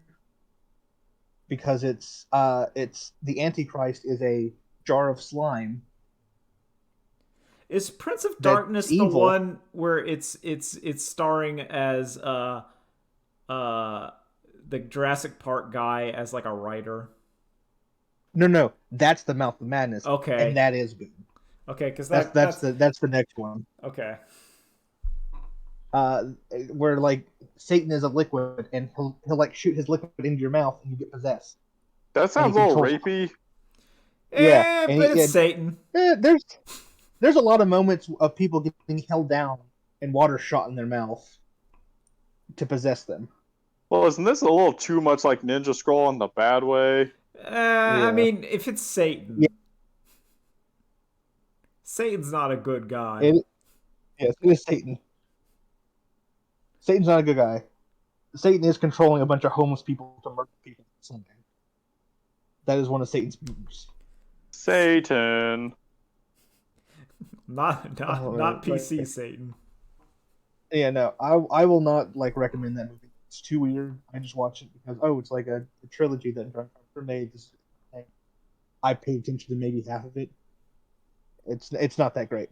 Because it's the Antichrist is a jar of slime. Is Prince of Darkness the evil. one where it's starring as the Jurassic Park guy as like a writer? No, that's the Mouth of Madness. Okay. And that is good. Okay, because That's the next one. okay. Where like Satan is a liquid, and he'll like shoot his liquid into your mouth, and you get possessed. That sounds a little rapey. Yeah, but it's Satan. There's a lot of moments of people getting held down and water shot in their mouth to possess them. Well, isn't this a little too much like Ninja Scroll in the bad way? I mean, if it's Satan, Yeah. Satan's not a good guy. Yes, it is Satan. Satan's not a good guy. Satan is controlling a bunch of homeless people to murder people Sunday. That is one of Satan's moves. Satan. Not PC Satan. Yeah, no, I will not like recommend that movie. It's too weird. I just watch it because it's like a trilogy that John Carpenter made. I paid attention to maybe half of it. It's not that great.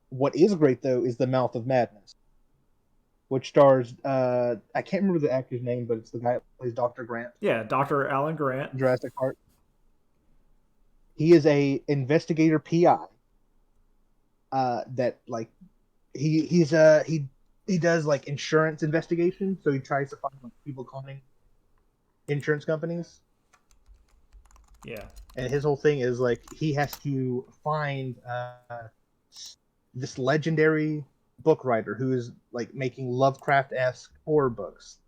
What is great though is The Mouth of Madness, which stars I can't remember the actor's name, but it's the guy that plays Dr. Grant Yeah, Dr. Alan Grant. in Jurassic Park. He is a investigator PI. That like he does like insurance investigation, so he tries to find like people calling insurance companies. Yeah. And his whole thing is like he has to find this legendary book writer who is like making Lovecraft-esque horror books,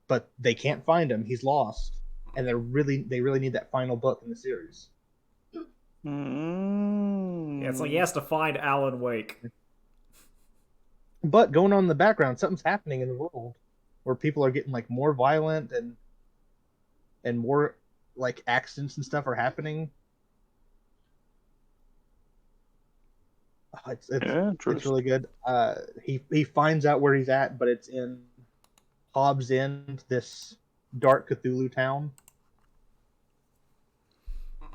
but they can't find him. He's lost, and they really need that final book in the series. Yeah, it's like he has to find Alan Wake. But going on in the background, something's happening in the world where people are getting like more violent and more like accidents and stuff are happening. It's really good. He finds out where he's at, but it's in Hobbs End, this dark Cthulhu town,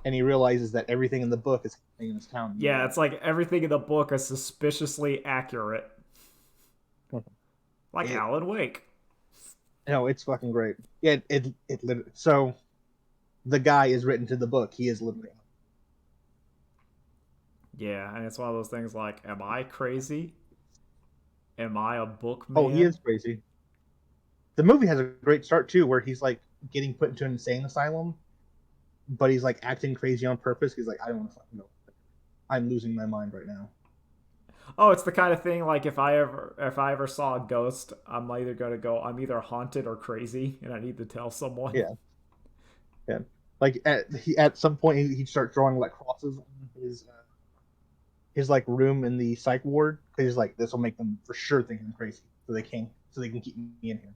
and he realizes that everything in the book is happening in this town. Yeah, it's like everything in the book is suspiciously accurate, like Alan Wake. No, it's fucking great. Yeah, it literally. So, the guy is written to the book. He is literally. Yeah, and it's one of those things like, am I crazy? Am I a book man? Oh, he is crazy. The movie has a great start too, where he's like getting put into an insane asylum, but he's like acting crazy on purpose. He's like, I don't want to fucking go. I'm losing my mind right now. Oh, it's the kind of thing like if I ever saw a ghost, I'm either gonna go, I'm either haunted or crazy, and I need to tell someone. Yeah. Like at some point he'd start drawing like crosses on his like room in the psych ward. He's like, this will make them for sure think I'm crazy, so they can keep me in here.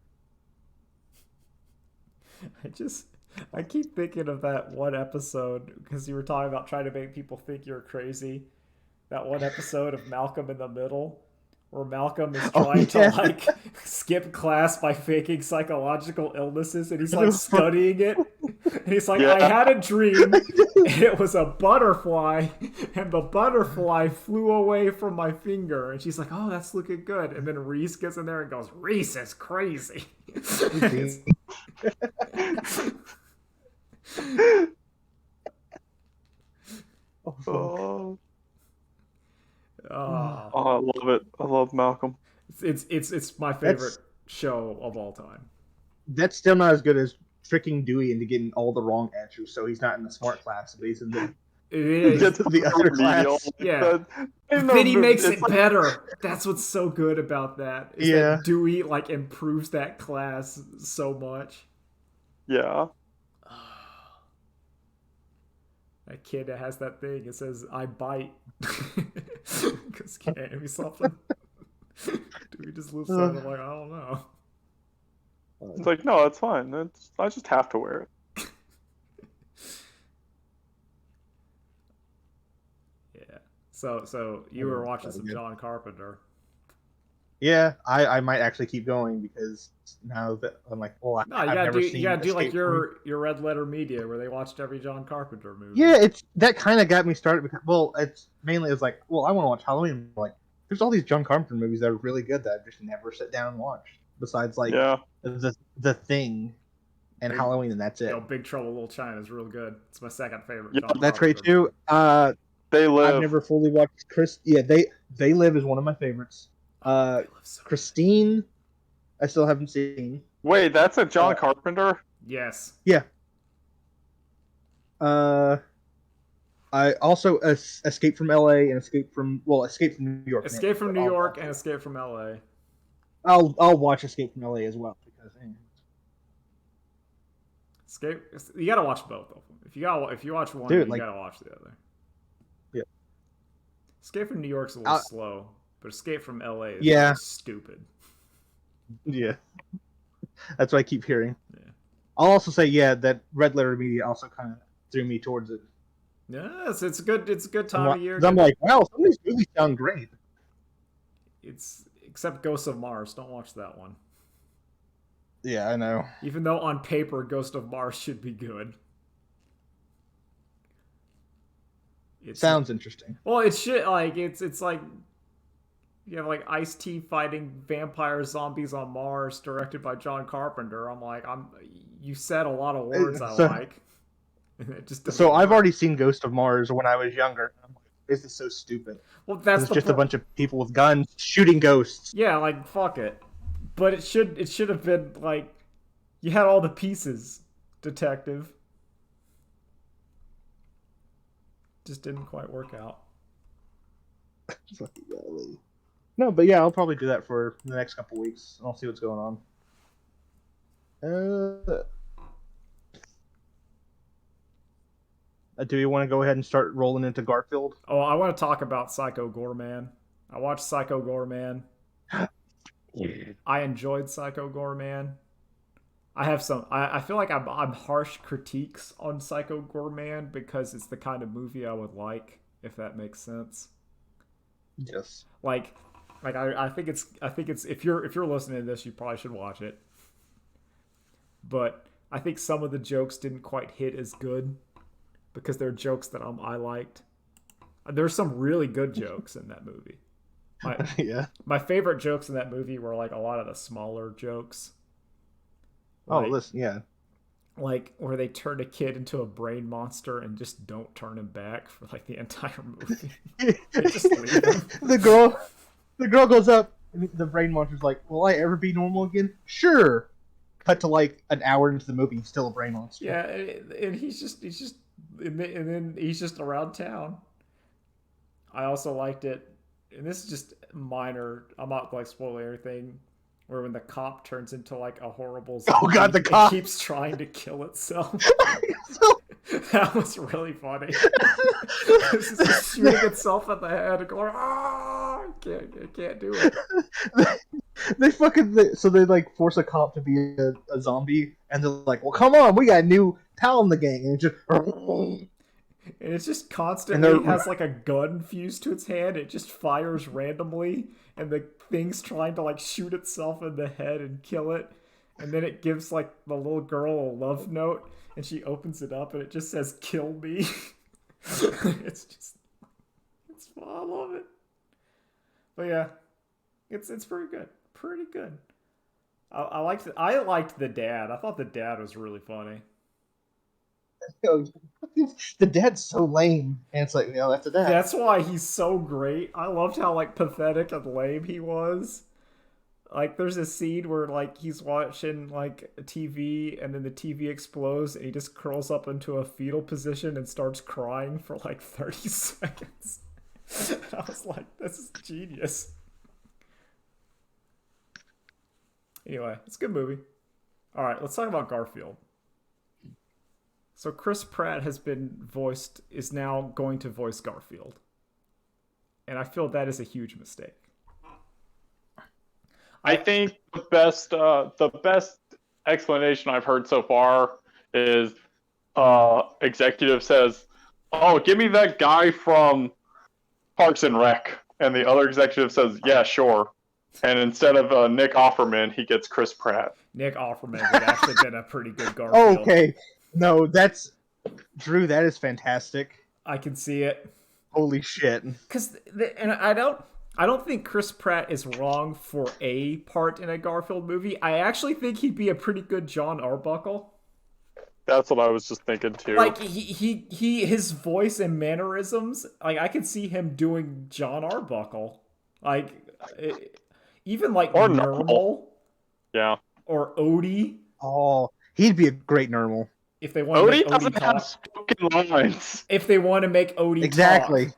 I keep thinking of that one episode because you were talking about trying to make people think you're crazy. That one episode of Malcolm in the Middle, where Malcolm is trying to like skip class by faking psychological illnesses, and he's like studying it. And he's like, I had a dream, and it was a butterfly, and the butterfly flew away from my finger. And she's like, oh, that's looking good. And then Reese gets in there and goes, Reese is crazy. Oh, Oh, I love it. I love Malcolm. It's my favorite show of all time. That's still not as good as tricking Dewey into getting all the wrong answers, so he's not in the smart class, but he's in the It is. the other class. Yeah. Then he makes it better. That's what's so good about that. Is that Dewey like improves that class so much. Yeah. That kid that has that thing, it says, I bite. Because can't hand me something. Do we just lose something? Like, I don't know. It's like, no, it's fine. I just have to wear it. Yeah. So you were watching some John Carpenter. Yeah, I might actually keep going because now that I'm like, well, no, you gotta do like your Red Letter Media where they watched every John Carpenter movie. Yeah, it's that kind of got me started because it's like, well, I want to watch Halloween. Like, there's all these John Carpenter movies that are really good that I just never sit down and watch. Besides, like the Thing and Halloween, and that's it. No, Big Trouble in Little China is real good. It's my second favorite. Yeah, John that's Carpenter great too. They Live. I've never fully watched Chris. Yeah, They Live is one of my favorites. Christine, I still haven't seen. Wait, that's a John Carpenter? Yes. Yeah. I also Escape from LA and Escape from New York. Escape from New York and Escape from LA. I'll watch Escape from LA as well because Escape. You gotta watch both of them. If you watch one, you gotta watch the other. Yeah. Escape from New York's a little slow, but Escape from LA is stupid. Yeah. That's what I keep hearing. Yeah. I'll also say that Red Letter Media also kind of threw me towards it. Yes, it's a good time of year. I'm like, wow, some of these movies sound great. It's except Ghosts of Mars. Don't watch that one. Yeah, I know. Even though on paper Ghost of Mars should be good. It sounds interesting. Well, it's shit. Like it's like You have like Ice-T fighting vampire zombies on Mars, directed by John Carpenter. I'm like, you said a lot of words I So, like. It just so doesn't I've work. already seen Ghost of Mars when I was younger. I'm like, this is so stupid Well, because that's it's the just a point. bunch of people with guns shooting ghosts. Yeah, like fuck it. But it should have been like you had all the pieces, detective. Just didn't quite work out. Fucking golly. No, but yeah, I'll probably do that for the next couple weeks. I'll see what's going on. Do you want to go ahead and start rolling into Garfield? Oh, I want to talk about Psycho Gorman. I watched Psycho Gorman. I enjoyed Psycho Gorman. I have some. I feel like I'm harsh critiques on Psycho Gorman because it's the kind of movie I would like, if that makes sense. Yes. Like I think it's if you're listening to this, you probably should watch it. But I think some of the jokes didn't quite hit as good because they're jokes that I liked. There's some really good jokes in that movie. Yeah. My favorite jokes in that movie were like a lot of the smaller jokes. Oh, Like, listen, yeah. like where they turn a kid into a brain monster and just don't turn him back for like the entire movie. They just leave him. The girl goes up, and the brain monster's like, "Will I ever be normal again?" Sure. Cut to like an hour into the movie, he's still a brain monster. Yeah, and he's just and then he's just around town. I also liked it, and this is just minor. I'm not like spoiling everything. Where when the cop turns into like a horrible zombie, Oh god, the cop it keeps trying to kill itself. So- That was really funny. It's just shooting itself in the head and going, "Ah, I can't do it." they like force a cop to be a zombie, and they're like, "Well, come on, we got a new pal in the gang," and it just And it's just and constantly they're has like a gun fused to its hand. It just fires randomly, and the thing's trying to like shoot itself in the head and kill it. And then it gives like the little girl a love note, and she opens it up, and it just says "Kill me." It's fun. I love it. But yeah, it's pretty good. Pretty good. I liked the dad. I thought the dad was really funny. the dad's so lame, and it's like, that's a dad. That's why he's so great. I loved how like pathetic and lame he was. Like there's a scene where like he's watching like a TV and then the TV explodes and he just curls up into a fetal position and starts crying for like 30 seconds. And I was like, this is genius. Anyway, it's a good movie. All right, let's talk about Garfield. So Chris Pratt is now going to voice Garfield. And I feel that is a huge mistake. I think the best explanation I've heard so far is executive says, "Oh, give me that guy from Parks and Rec," and the other executive says, "Yeah, sure." And instead of Nick Offerman, he gets Chris Pratt. Nick Offerman would actually been a pretty good Garfield. Oh, okay. No, that's Drew. That is fantastic. I can see it. Holy shit! And I don't think Chris Pratt is wrong for a part in a Garfield movie. I actually think he'd be a pretty good John Arbuckle. That's what I was just thinking too. Like his voice and mannerisms. Like I could see him doing John Arbuckle. Like even like Or Normal. Yeah. Or Odie. Oh, he'd be a great normal. If they want to make Odie doesn't Odie have talk. spoken lines. If they want to make Odie Exactly. talk,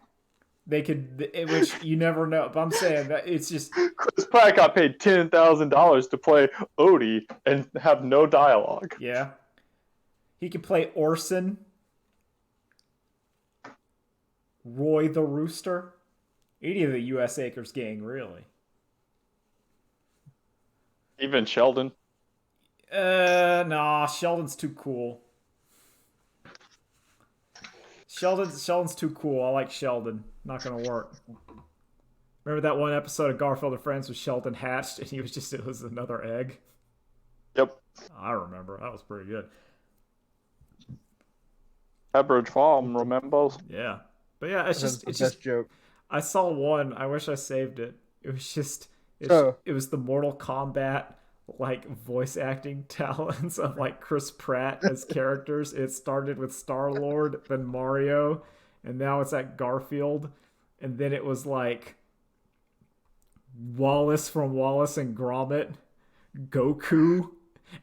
they could. Which you never know. But I'm saying that it's just. Chris Pratt got paid $10,000 to play Odie and have no dialogue. Yeah. He could play Orson. Roy the Rooster. Any of the U.S. Acres gang, really. Even Sheldon. Nah, Sheldon's too cool. Sheldon's too cool. I like Sheldon. Not gonna work. Remember that one episode of Garfield and Friends with Sheldon hatched and it was another egg? Yep. I remember. That was pretty good. Pepperidge Farm, remembers? Yeah. But yeah, it's That's just the best joke. I saw one. I wish I saved it. It was just So it was the Mortal Kombat like voice acting talents of like Chris Pratt as characters. It started with Star-Lord, then Mario, and now it's at Garfield, and then it was like Wallace from Wallace and Gromit, Goku,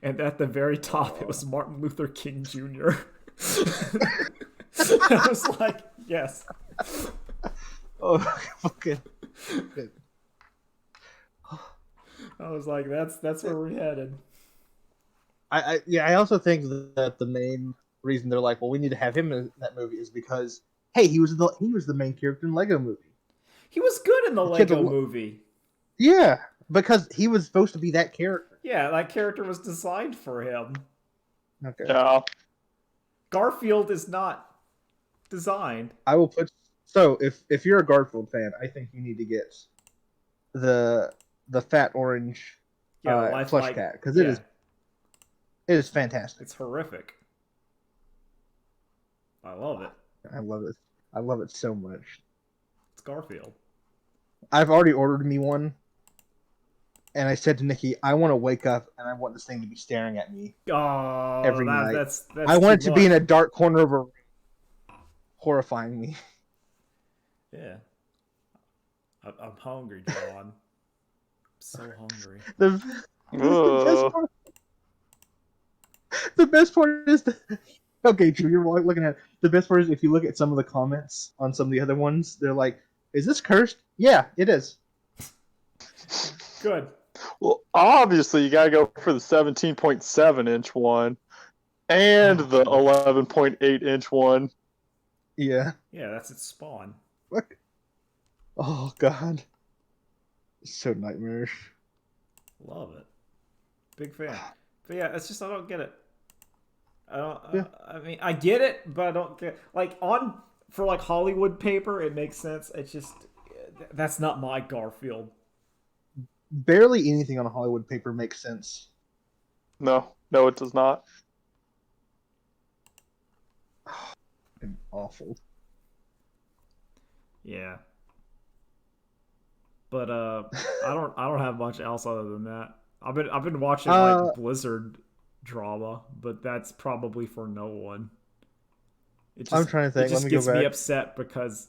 and at the very top it was Martin Luther King Jr. I was like, yes. oh fucking. I was like, that's where we're headed. I also think that the main reason they're like, well, we need to have him in that movie is because hey, he was the main character in Lego Movie. He was good in the Lego movie. Yeah, because he was supposed to be that character. Yeah, that character was designed for him. Okay. Yeah. Garfield is not designed. I will put so if you're a Garfield fan, I think you need to get the fat orange plush cat because it is fantastic. It's horrific. I love it. I love it. I love it so much. It's Garfield. I've already ordered me one, and I said to Nikki, I want to wake up and I want this thing to be staring at me every night. That's I want it to be in a dark corner of a room, horrifying me. Yeah. I'm hungry, John. I'm so hungry. The best part is okay, Drew, you're looking at the best part is if you look at some of the comments on some of the other ones, they're like, "Is this cursed?" Yeah, it is. Good. Well, obviously you gotta go for the 17.7-inch one and the 11.8-inch one. Yeah. Yeah, that's its spawn. Look. Oh God. It's so nightmarish. Love it. Big fan. But yeah, it's just I don't get it. I don't. Yeah. I mean, I get it, but I don't get like for like Hollywood paper. It makes sense. It's just that's not my Garfield. Barely anything on a Hollywood paper makes sense. No, it does not. Awful. Yeah. But I don't have much else other than that. I've been watching like Blizzard drama, but that's probably for no one. I'm trying to think. It just Let me gets go back. me upset because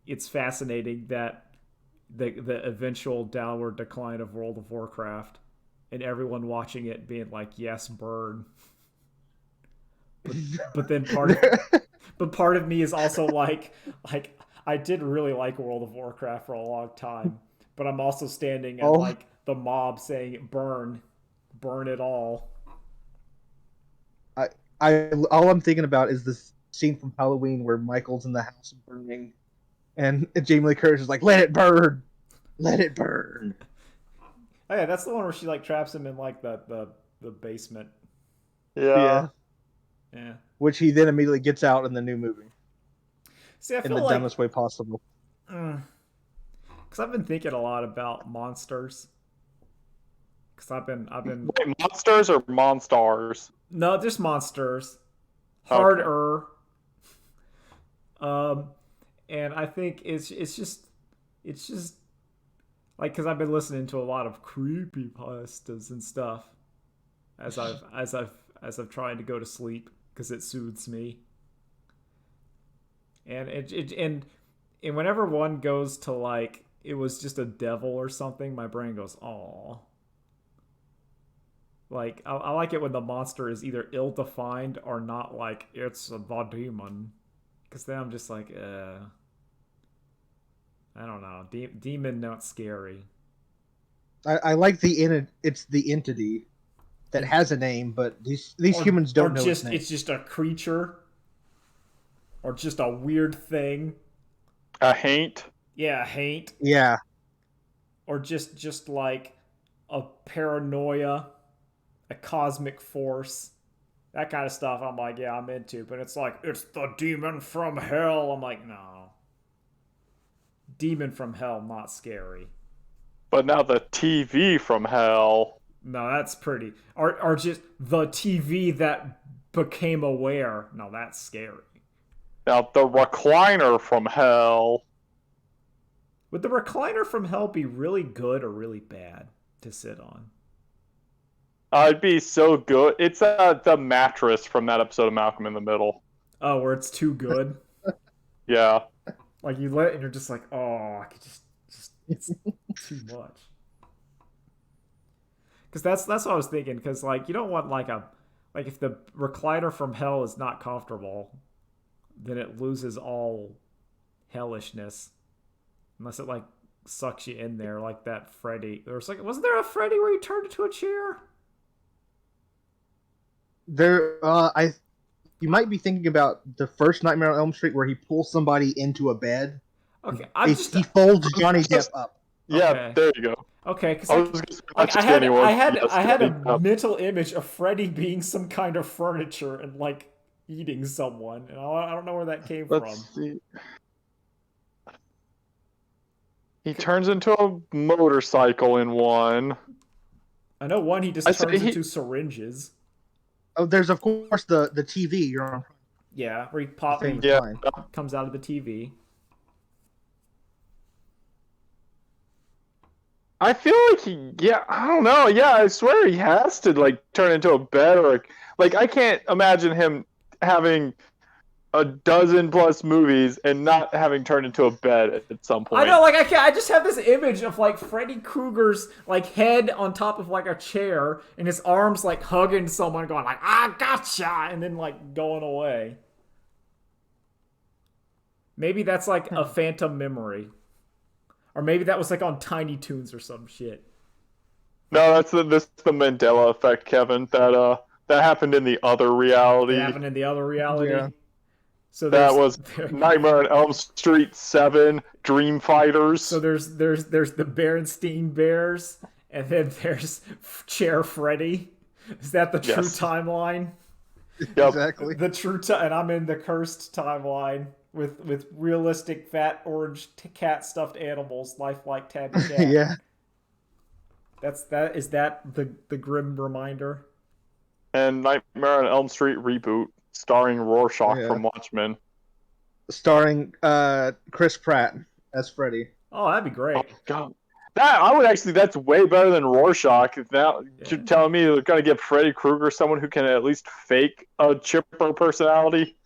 it's fascinating that the eventual downward decline of World of Warcraft and everyone watching it being like, yes, burn. But then part of me is also like I did really like World of Warcraft for a long time, but I'm also standing at like the mob saying burn it all. All I'm thinking about is this scene from Halloween where Michael's in the house burning, and Jamie Lee Curtis is like, "Let it burn, let it burn." Oh yeah, that's the one where she like traps him in like the basement. Yeah. Yeah. Which he then immediately gets out in the new movie. See, I feel in the like, dumbest way possible. Because I've been thinking a lot about monsters. Because I've been. Wait, monsters or monstars? No, just monsters. Harder. Okay. And I think it's just like because I've been listening to a lot of creepypastas and stuff as I've tried to go to sleep because it soothes me. And and whenever one goes to like it was just a devil or something, my brain goes, "Aw." Like I like it when the monster is either ill-defined or not like it's a demon, because then I'm just like, I don't know, demon not scary. I like it's the entity that has a name, but these humans don't know its name. It's just a creature, or just a weird thing. A haint. Yeah, a haint. Yeah. Or just like a paranoia, a cosmic force, that kind of stuff. I'm like, yeah, I'm into. But it's like, it's the demon from hell. I'm like, no. Demon from hell, not scary. But now the TV from hell. No, that's pretty. Or just the TV that became aware. No, that's scary. Now the recliner from hell. Would the recliner from hell be really good or really bad to sit on? It'd be so good. It's the mattress from that episode of Malcolm in the Middle. Oh, where it's too good. Yeah. Like you let it and you're just like, oh, I could just it's too much. Because that's what I was thinking. Because like you don't want like if the recliner from hell is not comfortable, then it loses all hellishness unless it like sucks you in there like that Freddy. There was like wasn't there a Freddy where he turned into a chair? You might be thinking about the first Nightmare on Elm Street where he pulls somebody into a bed. Okay, He folds Johnny Depp up. Yeah, Okay. there you go. Okay, because I was gonna say, like not just anyone. I had a mental image of Freddy being some kind of furniture and like eating someone, and I don't know where that came from. Let's see. He turns into a motorcycle in one. I know one he just turns into syringes. Oh, there's of course the TV you're on. Yeah, where he comes out of the TV. I feel like I don't know. Yeah, I swear he has to like turn into a bed or like I can't imagine him having a dozen plus movies and not having turned into a bed at some point. I know, like I just have this image of like Freddy Krueger's like head on top of like a chair and his arms like hugging someone, going like "I gotcha," and then like going away. Maybe that's like a phantom memory, or maybe that was like on Tiny Toons or some shit. No, that's the Mandela effect, Kevin. That happened in the other reality. It happened in the other reality. Yeah. So that was Nightmare on Elm Street 7, Dream Fighters. So there's the Berenstein Bears, and then there's Chair Freddy. Is that the true timeline? Yep. Exactly. The true and I'm in the cursed timeline with realistic fat orange cat stuffed animals, lifelike tabby cat. Yeah. Is that the grim reminder? And Nightmare on Elm Street reboot, starring Rorschach from Watchmen. Starring Chris Pratt as Freddy. Oh, that'd be great. Oh, God. That's way better than Rorschach. Now you're telling me they're gonna give Freddy Krueger someone who can at least fake a chipper personality?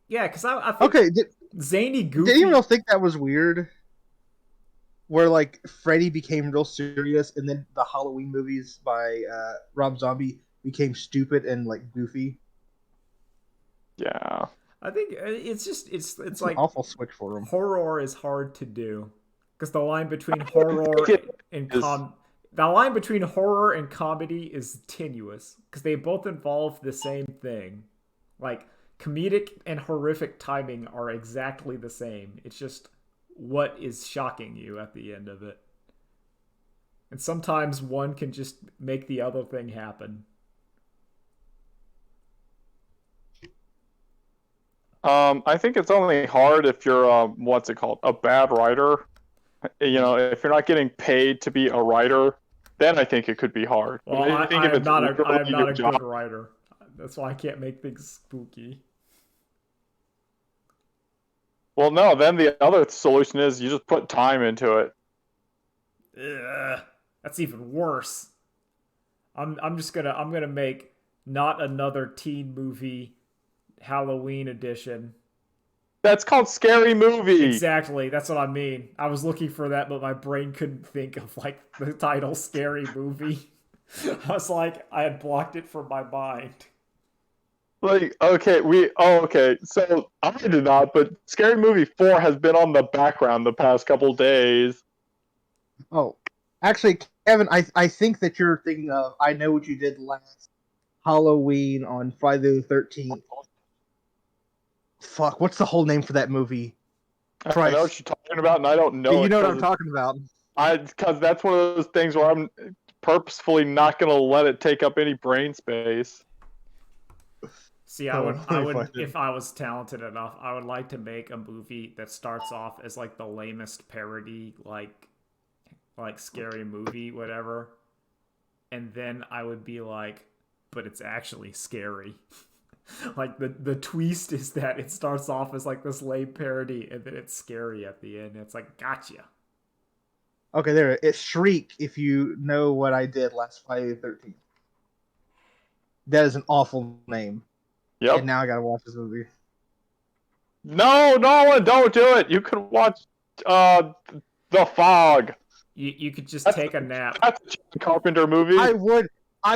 Yeah, because I think zany goofy. Did anyone else think that was weird? Where like Freddy became real serious, and then the Halloween movies by Rob Zombie became stupid and like goofy. Yeah, I think it's like an awful switch for him. Horror is hard to do because the line between horror and comedy is tenuous because they both involve the same thing. Like comedic and horrific timing are exactly the same. It's just what is shocking you at the end of it. And sometimes one can just make the other thing happen. I think it's only hard if you're what's it called, a bad writer. You know, if you're not getting paid to be a writer, then I think it could be hard. Well, I am not a good writer. That's why I can't make things spooky. Well, no, then the other solution is you just put time into it. Ugh, that's even worse. I'm gonna make not another teen movie Halloween edition. That's called Scary Movie. Exactly, that's what I mean. I was looking for that, but my brain couldn't think of like the title Scary Movie. I was like, I had blocked it from my mind. Like, okay. So I did not, but Scary Movie 4 has been on the background the past couple days. Oh, actually, Kevin, I think that you're thinking of I Know What You Did Last Halloween on Friday the 13th. Fuck, what's the whole name for that movie? I know what you're talking about, and I don't know. You know what I'm talking about. Because that's one of those things where I'm purposefully not going to let it take up any brain space. See, I would, if I was talented enough, I would like to make a movie that starts off as like the lamest parody, like Scary Movie, whatever, and then I would be like, but it's actually scary. Like the twist is that it starts off as like this lame parody, and then it's scary at the end. It's like gotcha. Okay, there. It's Shriek. If you know what I did last Friday the 13th, that is an awful name. Yep. And now I gotta watch this movie. No, don't do it. You could watch The Fog. You could just take a nap. That's a John Carpenter movie. I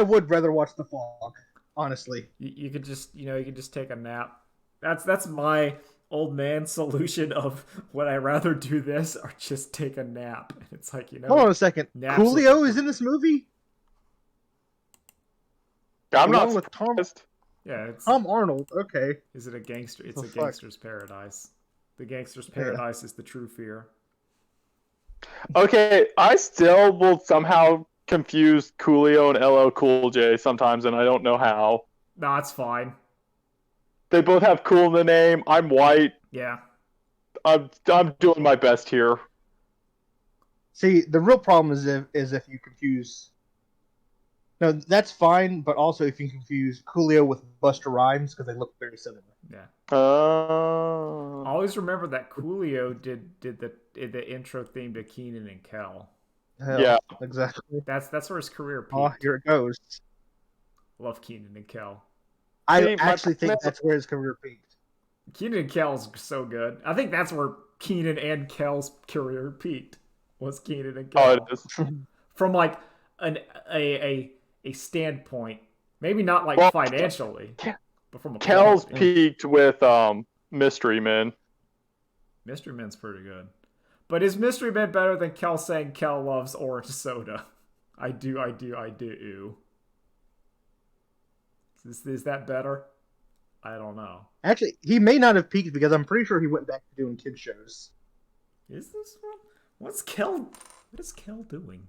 would rather watch The Fog, honestly. You could just you could just take a nap. That's my old man solution of would I rather do this or just take a nap? It's like Hold on a second. Coolio is in this movie. I'm not Along with Tom. Yeah, it's Tom Arnold. Okay. Is it a gangster? It's Oh, a fuck. gangster's paradise. The gangster's paradise is the true fear. Okay, I still will somehow confuse Coolio and LL Cool J sometimes, and I don't know how. No, it's fine. They both have cool in the name. I'm white. Yeah. I'm doing my best here. See, the real problem is if you confuse. No, that's fine, but also if you confuse Coolio with Busta Rhymes because they look very similar. Yeah. Oh. Always remember that Coolio did the intro theme to Keenan and Kel. Hell, Yeah. exactly. That's where his career peaked. Oh, here it goes. Love Keenan and Kel. I See, actually think that's where his career peaked. Keenan and Kel's so good. I think that's where Keenan and Kel's career peaked. Was Keenan and Kel. Oh, it is. From like a standpoint, maybe not like financially, but from a Kel's quality. peaked with Mystery Men. Mystery Men's pretty good. But is Mystery Men better than Kel saying Kel loves orange soda? I do. Is that better? I don't know. Actually, he may not have peaked because I'm pretty sure he went back to doing kid shows. Is this one? What is Kel doing?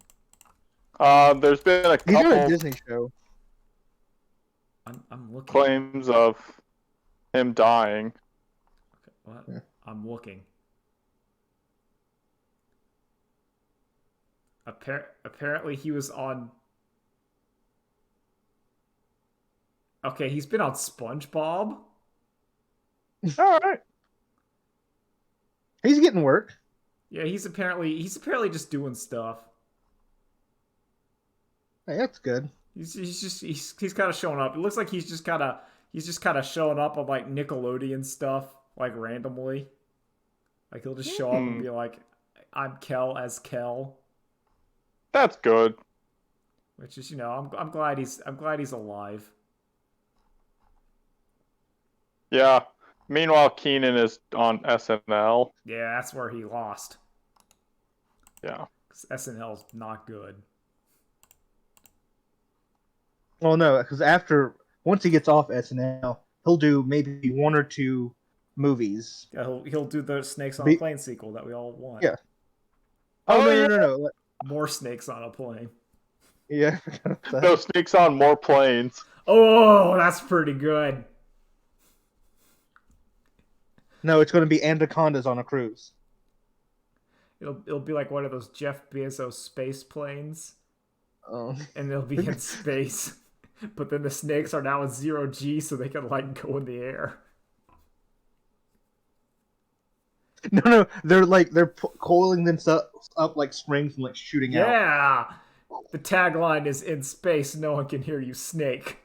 There's been a He's doing a couple Disney show. I'm looking. claims of him dying. Okay, what? Yeah. I'm looking. Apparently he was on. Okay, he's been on SpongeBob. All right. He's getting work. Yeah, he's apparently just doing stuff. Hey, that's good. He's kind of showing up. It looks like he's just kind of showing up on like Nickelodeon stuff like randomly. Like he'll just show up and be like, "I'm Kel as Kel," That's good. which is I'm glad he's alive. Yeah. Meanwhile, Keenan is on SNL. Yeah, that's where he lost. Yeah. 'Cause SNL's not good. Well, no, because once he gets off SNL, he'll do maybe one or two movies. Yeah, he'll do the Snakes on a Plane sequel that we all want. Yeah. Oh, Oh, no. More snakes on a plane. Yeah. No, Snakes on More Planes. Oh, that's pretty good. No, it's going to be Anacondas on a cruise. It'll be like one of those Jeff Bezos space planes, Oh. and they'll be in space. But then the snakes are now at 0G, so they can like go in the air. No, they're coiling themselves up like springs and like shooting out. Yeah. The tagline is "In space, no one can hear you, snake."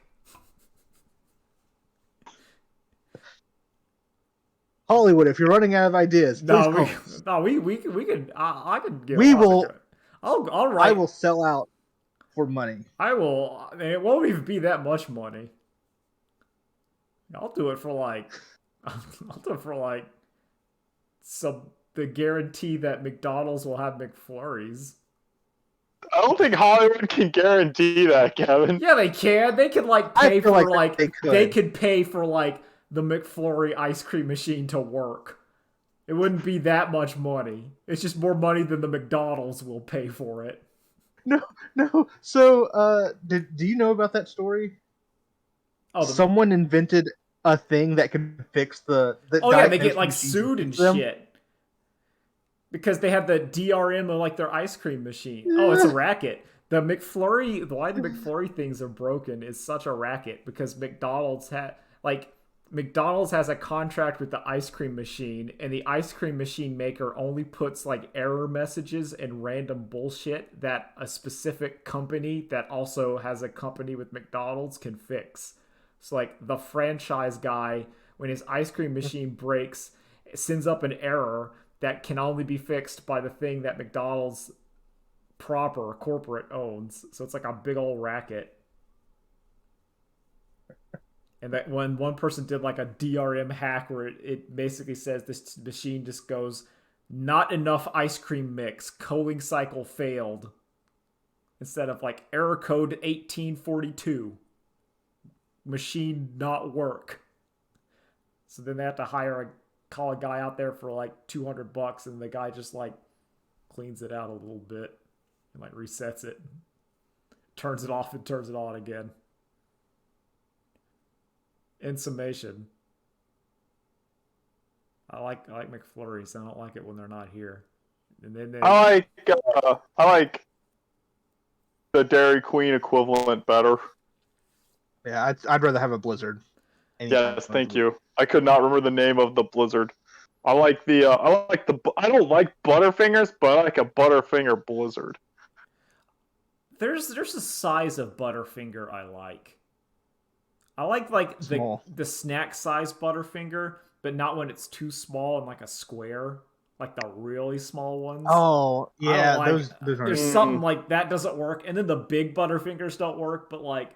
Hollywood, if you're running out of ideas, please call us. We could. I could get. We will. I'll write. I will sell out for money. I will. It won't even be that much money. I'll do it for like. I'll do it for like. The guarantee that McDonald's will have McFlurries. I don't think Hollywood can guarantee that, Kevin. Yeah, they can. They could like pay I feel for like like they could pay for like the McFlurry ice cream machine to work. It wouldn't be that much money. It's just more money than the McDonald's will pay for it. No. So, do you know about that story? Oh, Someone invented a thing that can fix the yeah, they get like diagnosis sued and them. shit because they have the DRM of like their ice cream machine. Oh, it's a racket. Why the McFlurry things are broken is such a racket because McDonald's had like McDonald's has a contract with the ice cream machine, and the ice cream machine maker only puts like error messages and random bullshit that a specific company that also has a company with McDonald's can fix. So like the franchise guy, when his ice cream machine breaks, sends up an error that can only be fixed by the thing that McDonald's proper corporate owns. So it's like a big old racket. And that when one person did like a DRM hack where it basically says this machine just goes, not enough ice cream mix, cooling cycle failed. Instead of like error code 1842. Machine not work. So then they have to call a guy out there for like $200, and the guy just like cleans it out a little bit and like resets it, turns it off and turns it on again. In summation, I like McFlurries. I don't like it when they're not here. And then I like the Dairy Queen equivalent better. Yeah, I'd rather have a Blizzard. Yes, thank you. I could not remember the name of the Blizzard. I don't like Butterfingers, but I like a Butterfinger Blizzard. There's a size of Butterfinger I like. I like the snack size Butterfinger, but not when it's too small and like a square, like the really small ones. Oh yeah, those there's something like that doesn't work, and then the big Butterfingers don't work, but like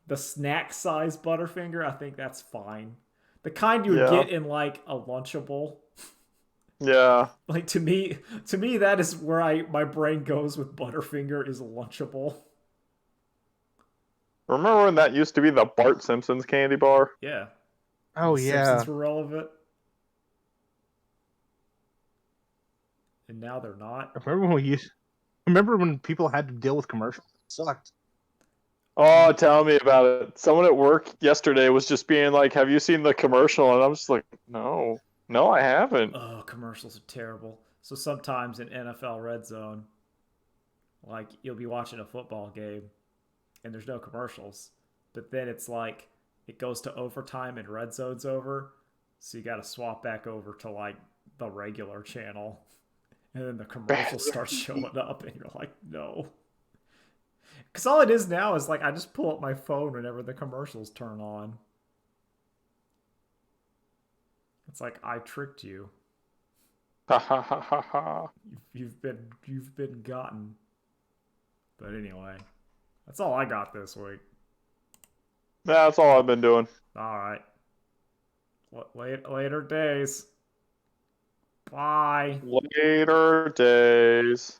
the snack size Butterfinger, I think that's fine. The kind you would get in like a Lunchable. Yeah. Like to me that is where my brain goes with Butterfinger is Lunchable. Remember when that used to be the Bart Simpson's candy bar? Yeah. Oh the Simpsons were relevant. And now they're not. Remember when people had to deal with commercials? It sucked. Oh, tell me about it. Someone at work yesterday was just being like, have you seen the commercial? And I'm just like, no, I haven't. Oh, commercials are terrible. So sometimes in NFL Red Zone, like you'll be watching a football game and there's no commercials. But then it's like it goes to overtime and Red Zone's over. So you got to swap back over to like the regular channel. And then the commercial starts showing up and you're like, no. Because all it is now is like I just pull up my phone whenever the commercials turn on. It's like I tricked you. Ha ha ha ha ha. You've been gotten. But anyway, that's all I got this week. Yeah, that's all I've been doing. All right. Later days. Bye. Later days.